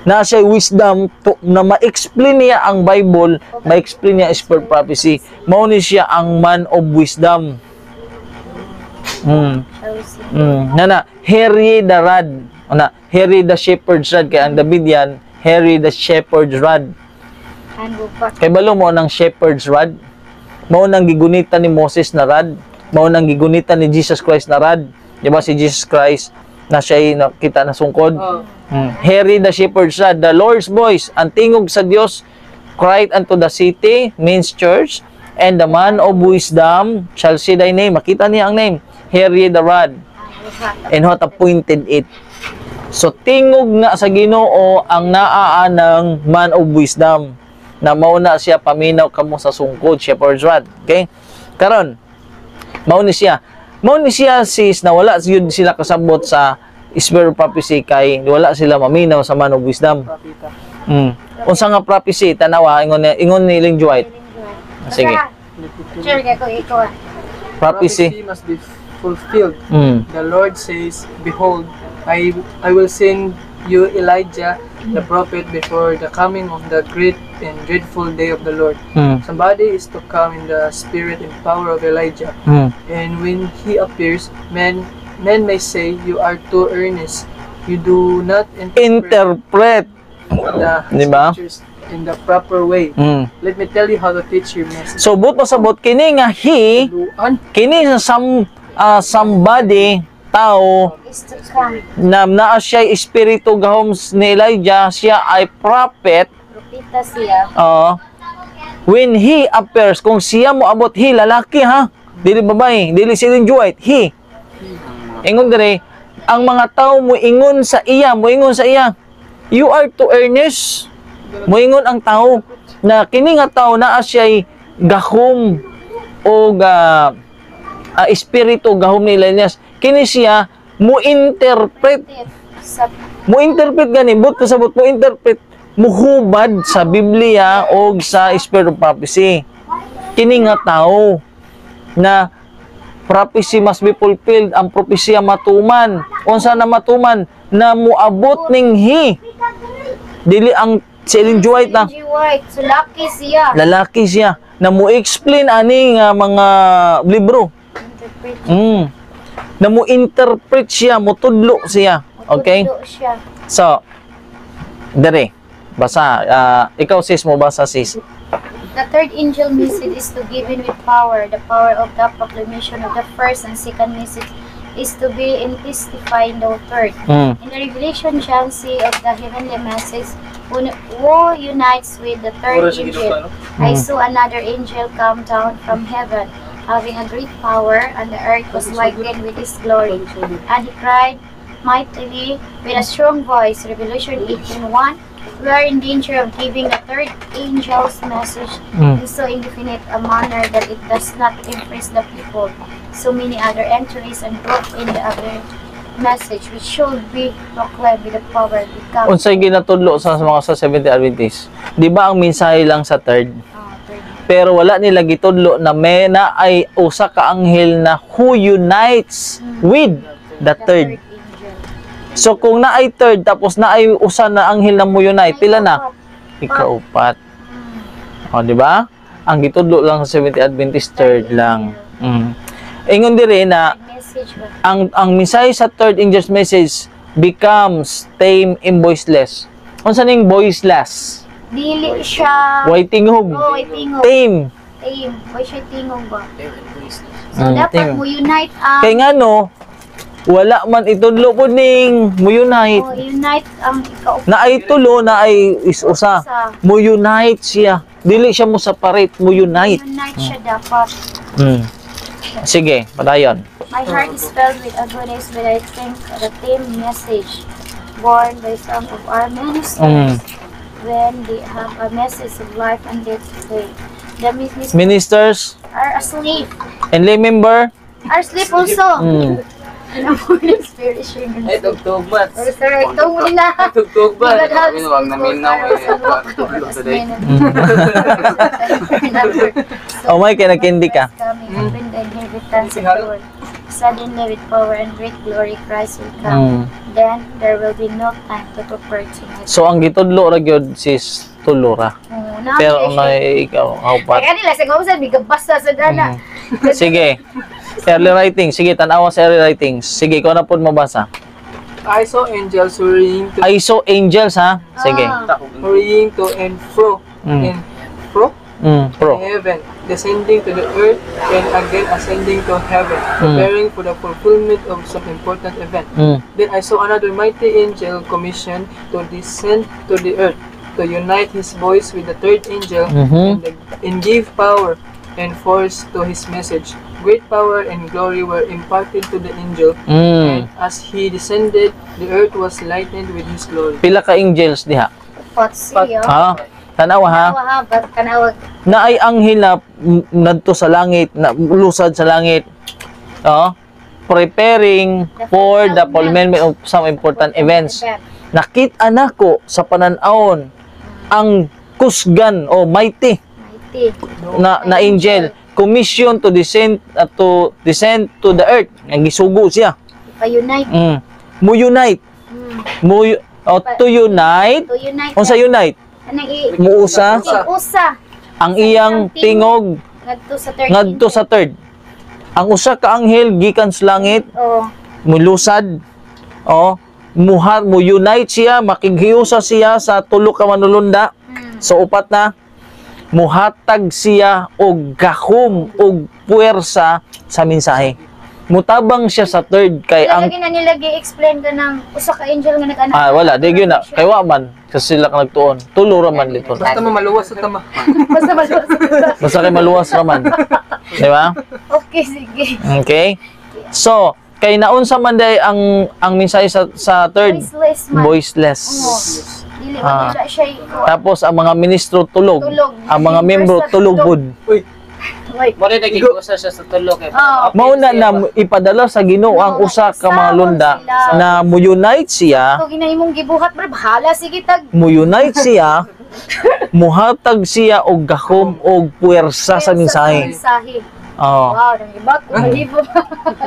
Na siya wisdom na ma-explain niya ang Bible, ma-explain niya Spirit Prophecy. Mauni siya ang man of wisdom. Harry the rod. Harry the shepherd's rod. Kaya ang David yan, Harry the shepherd's rod. Kay balo mo ng shepherd's rod. Mao nang gigunitan ni Moses na rod. Mao nang gigunitan ni Jesus Christ na rod. Di ba si Jesus Christ na siya'y nakita na sungkod. Oh. Hear the shepherd's rod, the Lord's voice, ang tingog sa Dios, cried unto the city, means church, and the man of wisdom shall see thy name. Makita niya ang name. Hear ye the rod, and what appointed it. So, tingog nga sa Ginoo ang naaanang man of wisdom, na mauna siya paminaw kamo sa sungkod, shepherd's rod. Okay? Karon, mauni siya sis na wala yun sila kasabot sa spirit of prophecy kay wala sila maminaw sa man of wisdom. Propita. Unsa nga prophecy tanawa ingon ni Ling White. Sige. Sure, ikaw. Prophecy. Must be fulfilled. The Lord says, behold, I will send you Elijah the prophet before the coming of the great and dreadful day of the Lord. Somebody is to come in the spirit and power of Elijah. And when he appears, men may say, you are too earnest. You do not interpret the Diba? scriptures in the proper way. Let me tell you how to teach your message. So but pasabot kini nga kini sa somebody tao Is to come. na naa siya espiritu gahom ni Elijah, siya ay prophet. Propita siya. When he appears, kung siya mo abot, he, lalaki ha, dili babae, dili si Ellen White, he. Ingon dire, ang mga tao mo ingon sa iya, you are too earnest. Moingon ang tao na kini nga tao naa siya gahom o espiritu gahom ni Elias. Kini siya mo interpret gani but kasabot mo interpret muhubad sa Biblia o sa spirit of prophecy. Kini nga tao na prophecy must be fulfilled, ang propesya matuman. Unsa na matuman na muabot ning dili ang si Ellen White na So, lucky siya. lalaki siya na mo-explain ani nga mga libro. Interpret. Na mo-interpret siya, mo-tudlo siya. Okay? Tutulo siya. So, dere, basa. Ikaw sis mo basa sis. The third angel message is to given with power. The power of the proclamation of the first and second message is to be in testifying the third. In the Revelation, John see of the heavenly message who unites with the third angel. I saw another angel come down from heaven, having a great power, and the earth was lightened with his glory. And he cried mightily with a strong voice. Revelation 18:1. We are in danger of giving the third angel's message in so indefinite a manner that it does not impress the people. So many other entries and brought in the other message which should be proclaimed with the power become. Unsay ginatudlo sa mga sa 70 Adventist? Di ba ang mensahe lang sa third? Third. Pero wala nila gitudlo na may na ay usa ka anghel na who unites with the third. angel. So kung naay third tapos naay usa na anghel na mo unite, pila na? Ikaupat. O di ba? Ang gitudlo lang sa 70 Adventist third lang. Ingon dire na Message ba? ang mensahe sa third angel's message becomes tame and voiceless. Unsa ning voiceless? Dili siya. Way tingog. Oh, ay tingog. Tame. Tame. Why siya tingog ba? So, Mm, dapat tingog. mo unite ang Kay ngano wala man itudlo po ning mo unite. unite ang ikaw. Na ay tulo na ay usa. Mo unite siya. Dili siya mo separate, mo unite. Unite siya dapat. Sige, padayon. My heart is filled with agonies when I think of the same message borne by some of our ministers when they have a message of life and death to say. The ministers Ministers are asleep. and lay member. Are asleep also. And the Holy Spirit is sharing. Ay, tugtugmat. Oh, sorry, ito muna. Tugtugmat. Wag na minaw Oh my, kaya nagkindi ka. Coming, open the inheritance of the Lord. Suddenly with power and great glory Christ will come. Then there will be no time to prepare tonight. So ang gitudlo ra gyud sis tulo ra. Pero may ikaw aupat. Ay, kanila, sa ngawsan, may gabasa sa dana. Sige. Early writing. Sige, tanawa sa early writings. Sige, ikaw na po mabasa. I saw angels hurrying to I saw angels ha. Sige. hurrying to and fro. And fro? Pro. heaven, descending to the earth, and again ascending to heaven, preparing for the fulfillment of some important event. Then I saw another mighty angel commissioned to descend to the earth, to unite his voice with the third angel, and give power and force to his message. Great power and glory were imparted to the angel, and as he descended, the earth was lightened with his glory. Pila ka angels diha? Siya. Ha? Tanawa ha? Ba't kanawag? Na ay anghel na nadto sa langit, na lusad sa langit. Preparing for the fulfillment of some important events. Nakita nako sa pananawon ang kusgan o mighty na angel commission to descend to the earth. Ang gisugo siya. Pa-unite. Mo unite. To unite. To unite. Unsa unite? Muusa Usa. ang iyang tingog ngadto sa third. Ang usa ka anghel gikan sa langit, mulusad, mo unite siya, makighiusa siya sa tulo ka manulunda. So upat na, muhatag siya og gahom og puwersa sa mensahe. Mutabang siya sa third kay ang lagi na nila gi-explain ka ng usa ka angel nga nag-anak. wala di gyud na kay wa man kasi sila ka nagtuon. Tulo ra man dito. Basta maluwas sa tama. Basta maluwas. Basta kay maluwas ra man. Di ba? Okay, sige. Okay? So, kay naunsa man day ang mensahe sa third, Voiceless man. voiceless. Dili man nila siya Tapos ang mga ministro tulog. Ang mga membro tulog pod. Wait. Mo rin nagkikusa siya sa tulog eh. Mauna na ipadala sa Ginoo ang usa ka mga lunda na mo unite siya, Ito ginahimong gibuhat, bro. Bahala, sige tag. mo unite siya, muhatag siya og gahom og puwersa sa mensahe. Oh. Wow, nang ibat ko malibo.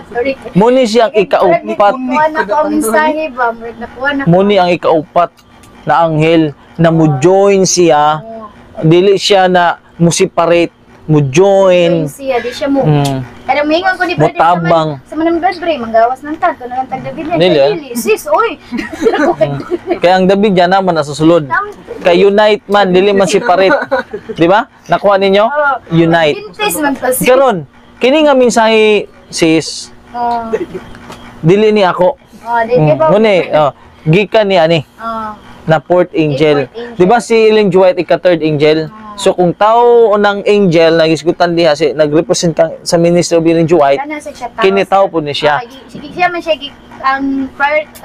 Sorry. Muni siyang ikaupat. Nakuha na ko ang mensahe ba? Nakuha na ko. Muni ang ikaupat na anghel na mo join siya. Dili siya na mo separate, mo join. Siya, di siya mo. Kada moingon ko ni brother Mutabang. sa manang blood bre, manggawas ng tag, kuno lang tag David. Dili, Sis, oy. Kaya ang David yan naman nasusulod. Kay unite man, dili man separate. Di ba? Nakuha ninyo? Unite. Pintes man pa sis. Karon, kini nga mensahe sis, dili ni ako. Di ba? Muni, gikan ni ani na fourth angel. Di ba si Ellen G. White ika-third angel? So kung tao ng angel nagisgutan diha si nagrepresent sa ministry of Ellen G. White, kini tao po ni siya. Sige siya man siya ang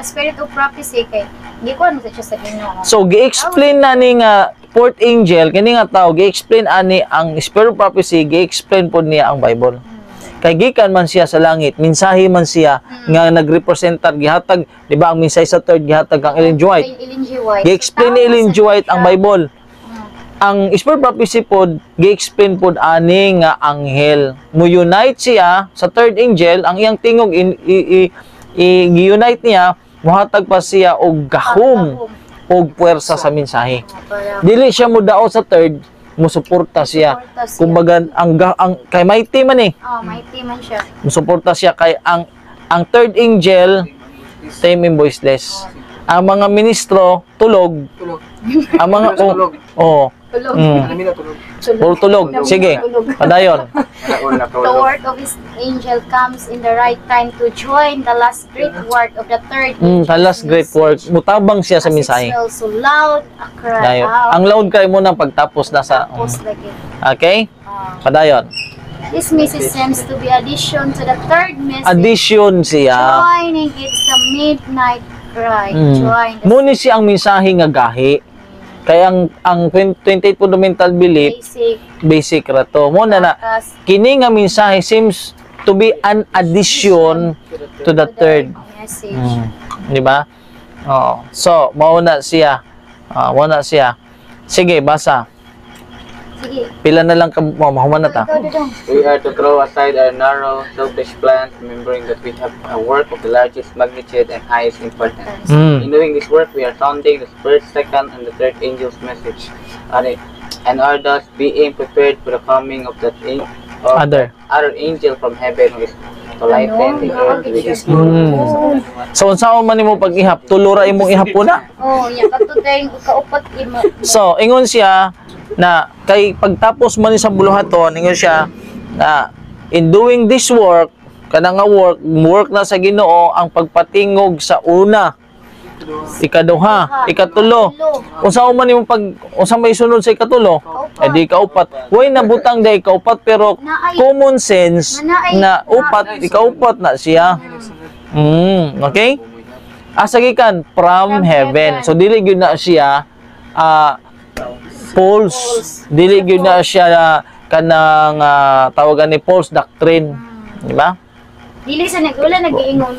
spirit of prophecy kay gikuan mo siya sa Ginoo. So gi-explain na ni nga fourth angel kini nga tao gi-explain ani ang spirit of prophecy, gi-explain po niya ang Bible. Kay gikan man siya sa langit, mensahe man siya nga nagrepresentar gihatag, di ba ang mensahe sa third gihatag ang Ellen G. White. Gi-explain ni Ellen G. White ang Bible. Ang spirit prophecy pod gi-explain pod ani nga anghel. Mo unite siya sa third angel, ang iyang tingog gi-unite niya, muhatag pa siya og gahom og puwersa sa mensahe. Dili siya mo daot sa third, musuporta siya. Kumbaga ang kay mighty man mighty man siya. Musuporta siya kay ang third angel time in voiceless. Ang mga ministro tulog. Ang mga Tulog. Tulog. Puro tulog. Sige. Padayon. The work of his angel comes in the right time to join the last great work of the third angel. The last great work. Mutabang siya sa mensahe. So loud a cry Dayon. out. Ang loud kay mo nang pagtapos na sa Tapos lagi. okay? Padayon. This message seems to be addition to the third message. Addition siya. Joining it's the midnight cry. Join the Muni siya ang mensahe nga gahi. Kaya ang 28 fundamental belief basic ra to. Mo na kini nga mensahe seems to be an addition to the third message. Di ba? So mauna siya. Mauna siya. Sige, basa. Sige. Pila na lang ka mahuman na ta. We are to throw aside our narrow, selfish plans, remembering that we have a work of the largest magnitude and highest importance. In doing this work, we are sounding the first, second, and the third angel's message, and are thus being prepared for the coming of that or Other. other angel from heaven with to lighten the earth with his So unsaon man nimo pag ihap, tulura imong ihap na. Oh, ya kato tayong kaupat imo. So ingon siya na kay pagtapos man ni sa buluhaton, ingon siya na in doing this work, kana nga work na sa Ginoo ang pagpatingog sa una, ikaduha, ikatulo. Unsa man nimo pag unsa may sunod sa ikatulo? Di kaupat. Way nabutang day kaupat pero common sense na upat, ikaupat na siya. Okay? Asa gikan from heaven. So dili gyud na siya false. Dili gyud na siya kanang tawagan ni false doctrine. Di ba? Dili sa wala nag-iingon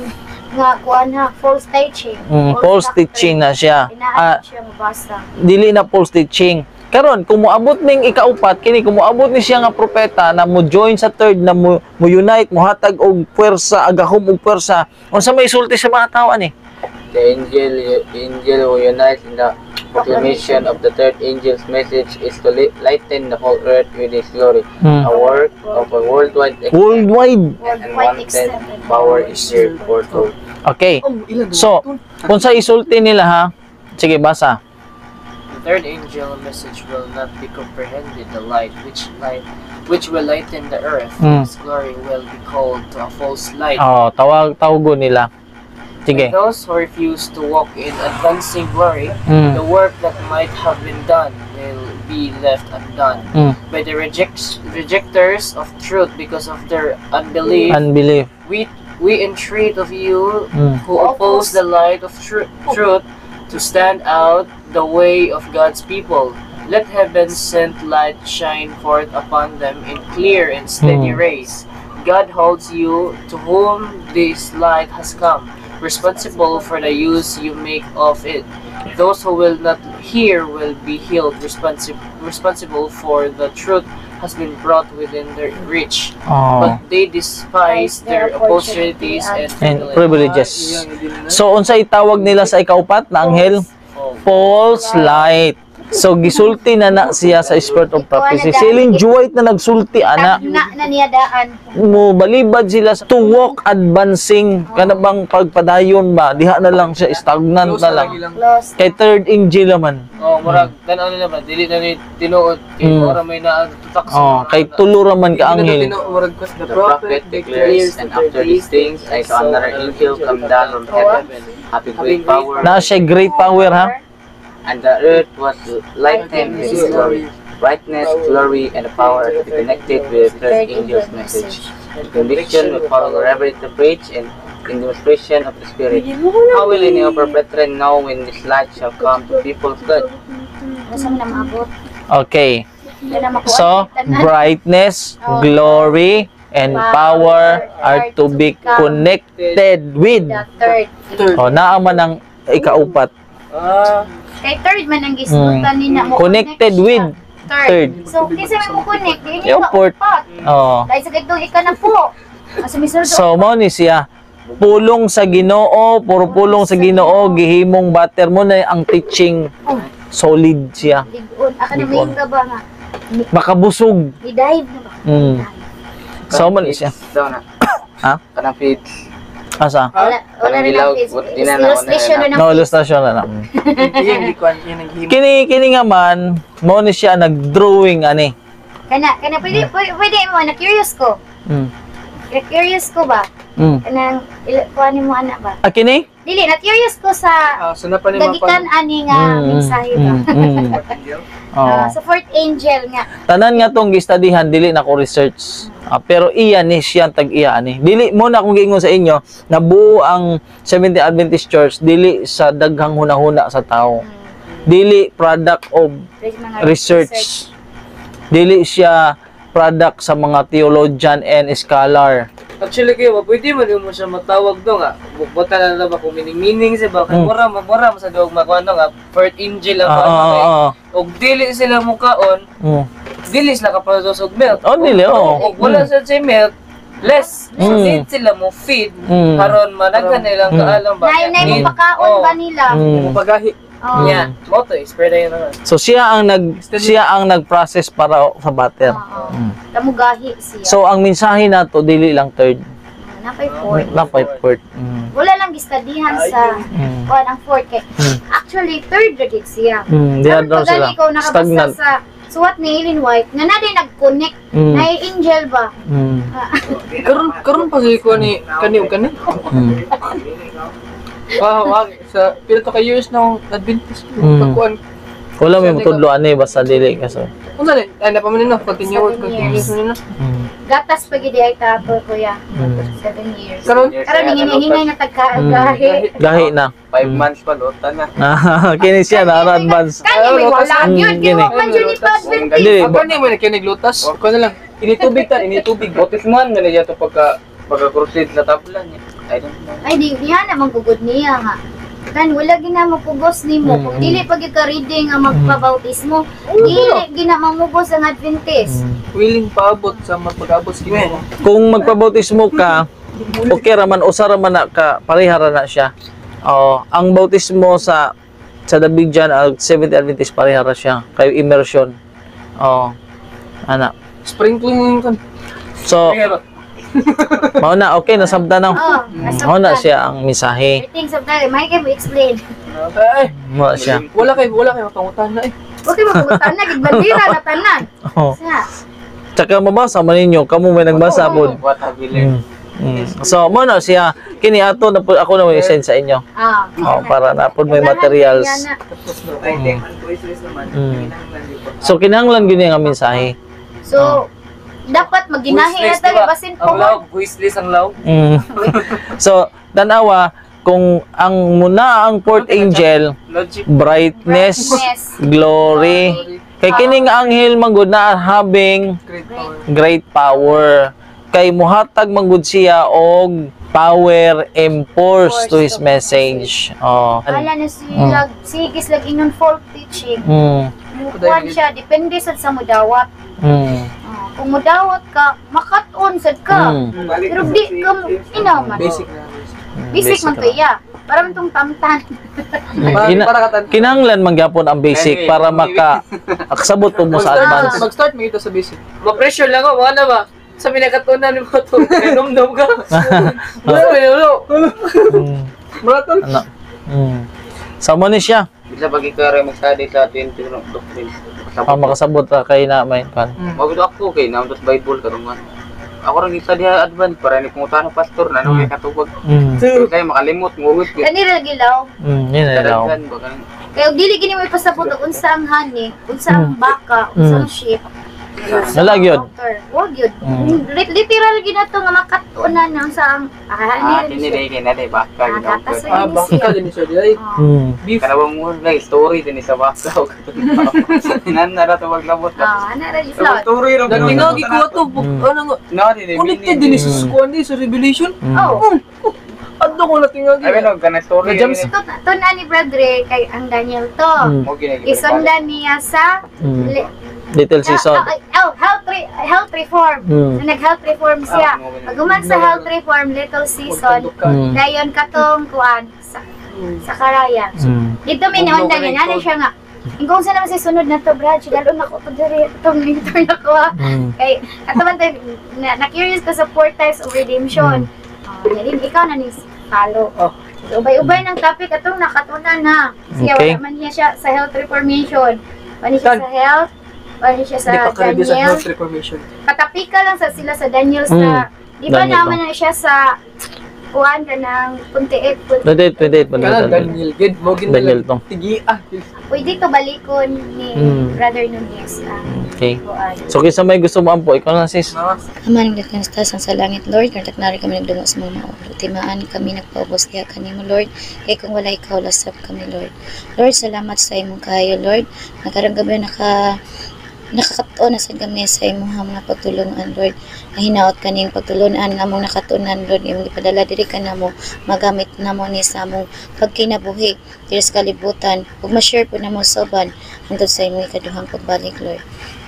nga kuan ha, false teaching. False teaching na siya. Inaayon siya mabasa. Dili na false teaching. Karon kung moabot ning ikaupat kini, kung moabot ni siya nga propeta na mo join sa third na mo unite, mo hatag og puwersa, agahom og puwersa, unsa may isulti sa mga tao ani? The angel who unites in the proclamation of the third angel's message is to lighten the whole earth with his glory. A work of a worldwide Worldwide. and wanted power is here foretold. Okay. So, unsa isulti nila ha? Sige, basa. The third angel message will not be comprehended. The light which will lighten the earth, His glory will be called to a false light. Oh, tawagon nila. Sige. And those who refuse to walk in advancing glory, the work that might have been done will be left undone by the rejectors of truth because of their unbelief. We entreat of you who oppose the light of truth to stand out the way of God's people. Let heaven's sent light shine forth upon them in clear and steady rays. God holds you, to whom this light has come, responsible for the use you make of it. Those who will not hear will be held responsible for the truth has been brought within their reach. But they despise their opportunities and privileges. So unsa itawag nila sa ikaupat na anghel? False light. So gisulti na siya sa spirit of prophecy. Si Ellen G. White na nagsulti ana. Na niya daan. Mo balibad sila to walk advancing kana bang pagpadayon ba diha na lang siya, stagnant na lang. Kay third angel man. Murag tan-aw nila ba dili na ni tinuod kay ora may naatutak kay tulo ra man ka anghel. The prophet declares, and after these things I saw another angel come down from heaven, having great power. Na siya great power ha. And the earth was lightened with his glory. Brightness, glory, and power to be connected with the third angel's message. The conviction will follow wherever it preach and in demonstration of the Spirit. How will any of our brethren know when this light shall come to people's good? Okay. So, brightness, glory, and power are to be connected with. Naaman ang ikaupat. Kay third man ang gisgutan ni na mo. Connected with third. So, kisa mo connect, di Yung niya port. Dahil sa gagawin ika na po. So, mo ni siya. Pulong sa Ginoo, puro pulong sa Ginoo, gihimong batter mo na ang teaching. Solid siya. Ligon. Aka na may ka ba nga? Makabusog. I-dive na ba? So, mo ni siya. Daw na. Ha? Kanang feeds. Asa? Wala rin ang illustration na No, illustration na lang. Kini nga man, mo ni siya nag-drawing ani. Kana pwede mo na curious ko. Curious ko ba? Kanang kuhanin mo anak ba? Kini? Dili na curious ko sa gagikan ani nga mensahe ba. Sa fourth angel nga. Tanan nga tong gistudihan dili na ko research. Pero iya ni siya tag-iya ani. Dili mo na akong giingon sa inyo na buo ang Seventh-day Adventist Church dili sa daghang hunahuna sa tao. Dili product of research. Dili siya product sa mga theologian and scholar. Actually kayo, pwede mo siya matawag do nga. Buta na lang ba kung meaning siya ba? Kaya mura sa doog magwano nga. Fourth angel ang og dili sila mukaon. Dili sila kapalos og milk. Dili Og wala sa milk. Less. So need sila mo feed. Karon managhan nilang kaalam ba? Nay mo pakaon ba nila? Oh. Yeah, moto, spread na yun naman. So siya ang nag-process para sa butter. Oo. Mm. Kamugahi siya. So ang mensahe nato dili lang third, Napay fourth. napay fourth. Mm. Wala lang gistadihan sa kuan ang fourth kay. Actually third gid siya. Di Sabi daw ko, sila. gani ko nakabasa Stagnant. sa suwat ni Ellen White nga na din nag-connect na angel ba. Mm. Karon pag ko ni kani ug kani. Wag sa pila to ka years na akong Adventist. Pagkuan. Wala may mutudloan ni basta dili kaso. Unsa ni? Ay na pa man no, continue 7 years. no. Gatas pa gid ay tato kuya. 7 years. Karon Karon hinay na tagkagahi. Gahi na. 5 months pa, lota na. Kini siya na advance. Kani may wala yun. Gini. Kaya man dyan ni Adventist. Hindi, ako ni mo na kinig lutas. Ako na lang. Initubig tan, initubig. Bautismuhan mo na dito pagka-crusade sa tablan niya. I don't know. Ay, di na magugod niya nga. Kan wala gina mapugos nimo. Kung dili pag ka reading nga magpabautismo, dili gina mamugos ang Adventist. Willing paabot sa magpag-abot sa kimo. Kung magpabautismo ka, okay raman usa raman na ka parehara na siya. Ang bautismo sa Dabigjan ang Seventh Adventist parehara siya kay immersion. Ana. Sprinkling kan. So, mao na okay nasabda na. Mao na siya ang mensahe. Everything sa tayo, may kayo explain. Ay, Mao siya. wala kay mapangutan na eh. Okay, mapugutan na, gigbandira na tanan. Oh. Sa, Tsaka mabasa man ninyo, kamo may nagbasa pod. What have you learned? So, mo na siya. Kini ato na po ako na may send sa inyo. Para na pod may materials. So, kinahanglan gyud nga mensahe. So, dapat maginahi na tayo, basin Ang po. law, voiceless ang law. So, tanawa, kung ang muna ang fourth angel, Logic. brightness, glory, kay kining anghel manggod na having Great power. great power. Kay muhatag manggod siya og power and force to his message. Wala na sila, sigis lagi nun folk teaching. Mukuan siya, depende sa mudawat. Kung mudawat ka, makat-on sad ka. Pero di ka mo, inaman. Basic na. Basic man kaya. Para man tong tamtan. Kinahanglan mangyapon ang basic para akasabot po mo sa advance. Mag-start mo ito sa basic. Ma-pressure lang ako, wala ba? Sa pinakatunan ni mo ito, minum-num ka. Wala, minulo. Maraton. Ano? Sama ni siya. Bisa bagi ka rin mag-study sa 20 doctrine. Makasabot ra kay na may kan. Magod ako kay naman sa Bible karungan. Ako rin isa diha advance para ni pungutan ng pastor na nung katubag. Kaya makalimot ngugot gyud. Kanira gilaw. Yun na daw. Kadaghan ba kan? Kaya dili gini mo ipasabot og unsa ang honey, unsa ang baka, unsa ang sheep. Wala gyud. Wag yun. Literal ginato nga makatunan ng sa ang Kini kay na day baka gyud. gatas Baka din siya di. Beef. Kanawang mo na story din sa baka. Nan na to maglabot ka. Ana ra isla. Story ra. Natingagi ko ito. Ano nga? No, di Connected din sa skuan di sa Revelation. Oh. Adto ko natingagi. Ay no, kana story. James. To na ni brother kay ang Daniel to. Mo ginagi. Isundan niya sa Little season. health reform. Nag-health reform siya. Pag sa health reform, little season, dayon katong kuan sa Karaya. Dito may naundan niya, nanay siya nga. Kung saan naman si sunod na to, Brad, sigalon ako to diri, itong mentor na ko ha. Kay, kataman tayo, na-curious ko sa 4 types of redemption. Yalin, ikaw na ni follow. Ubay-ubay ng topic, atong nakatunan na. Siya, wala man niya siya sa health reformation. Wala siya sa health, wala siya sa Daniel. Katapika lang sila sa Daniel sa, di ba naman na siya sa kuhan ka ng puntiit. 28 Kana Daniel gid mo Daniel to. Tigi Pwede to balikon ni Brother Nunez. Okay. So kisa may gusto mo ampo, ikaw na sis. Ama ng Datang Stas sa langit, Lord, kartak nari kami nagdungo sa mga maulog. Timaan kami nagpaubos kaya kanimo, Lord. Kaya kung wala ikaw, lasap kami, Lord. Lord, salamat sa imong kayo, Lord. Nakaramgabi nakakatuon na sa kami sa imong mga pagtulungan, Lord. Ang hinaot kaning pagtulunan nga mong nakatunan, Lord. Imong ipadala diri ka namo, magamit namo ni sa among pagkinabuhi diri sa kalibutan. Ug ma-share po namo sa uban hangtod sa imong ikaduhang pagbalik, Lord.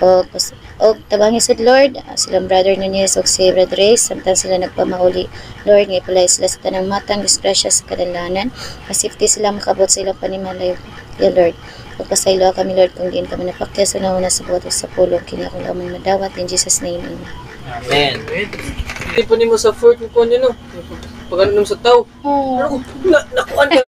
O tabangi sad, Lord, silang brother Nunez o si Brother Reyes, samtang sila nagpamauli, Lord, ngay palay sila sa tanang matang disgrasya sa kadalanan, masifty sila makabot sa ilang panimalay, ya Lord. Pagpasaylo kami, Lord, kung diin kami napakya sa nauna sa buhat sa pulong, kinakong lamang madawat, in Jesus' name, amen. Amen. Hindi po nimo sa fort ko niyo no. Pagano sa tao. Oh. Nakuan ka.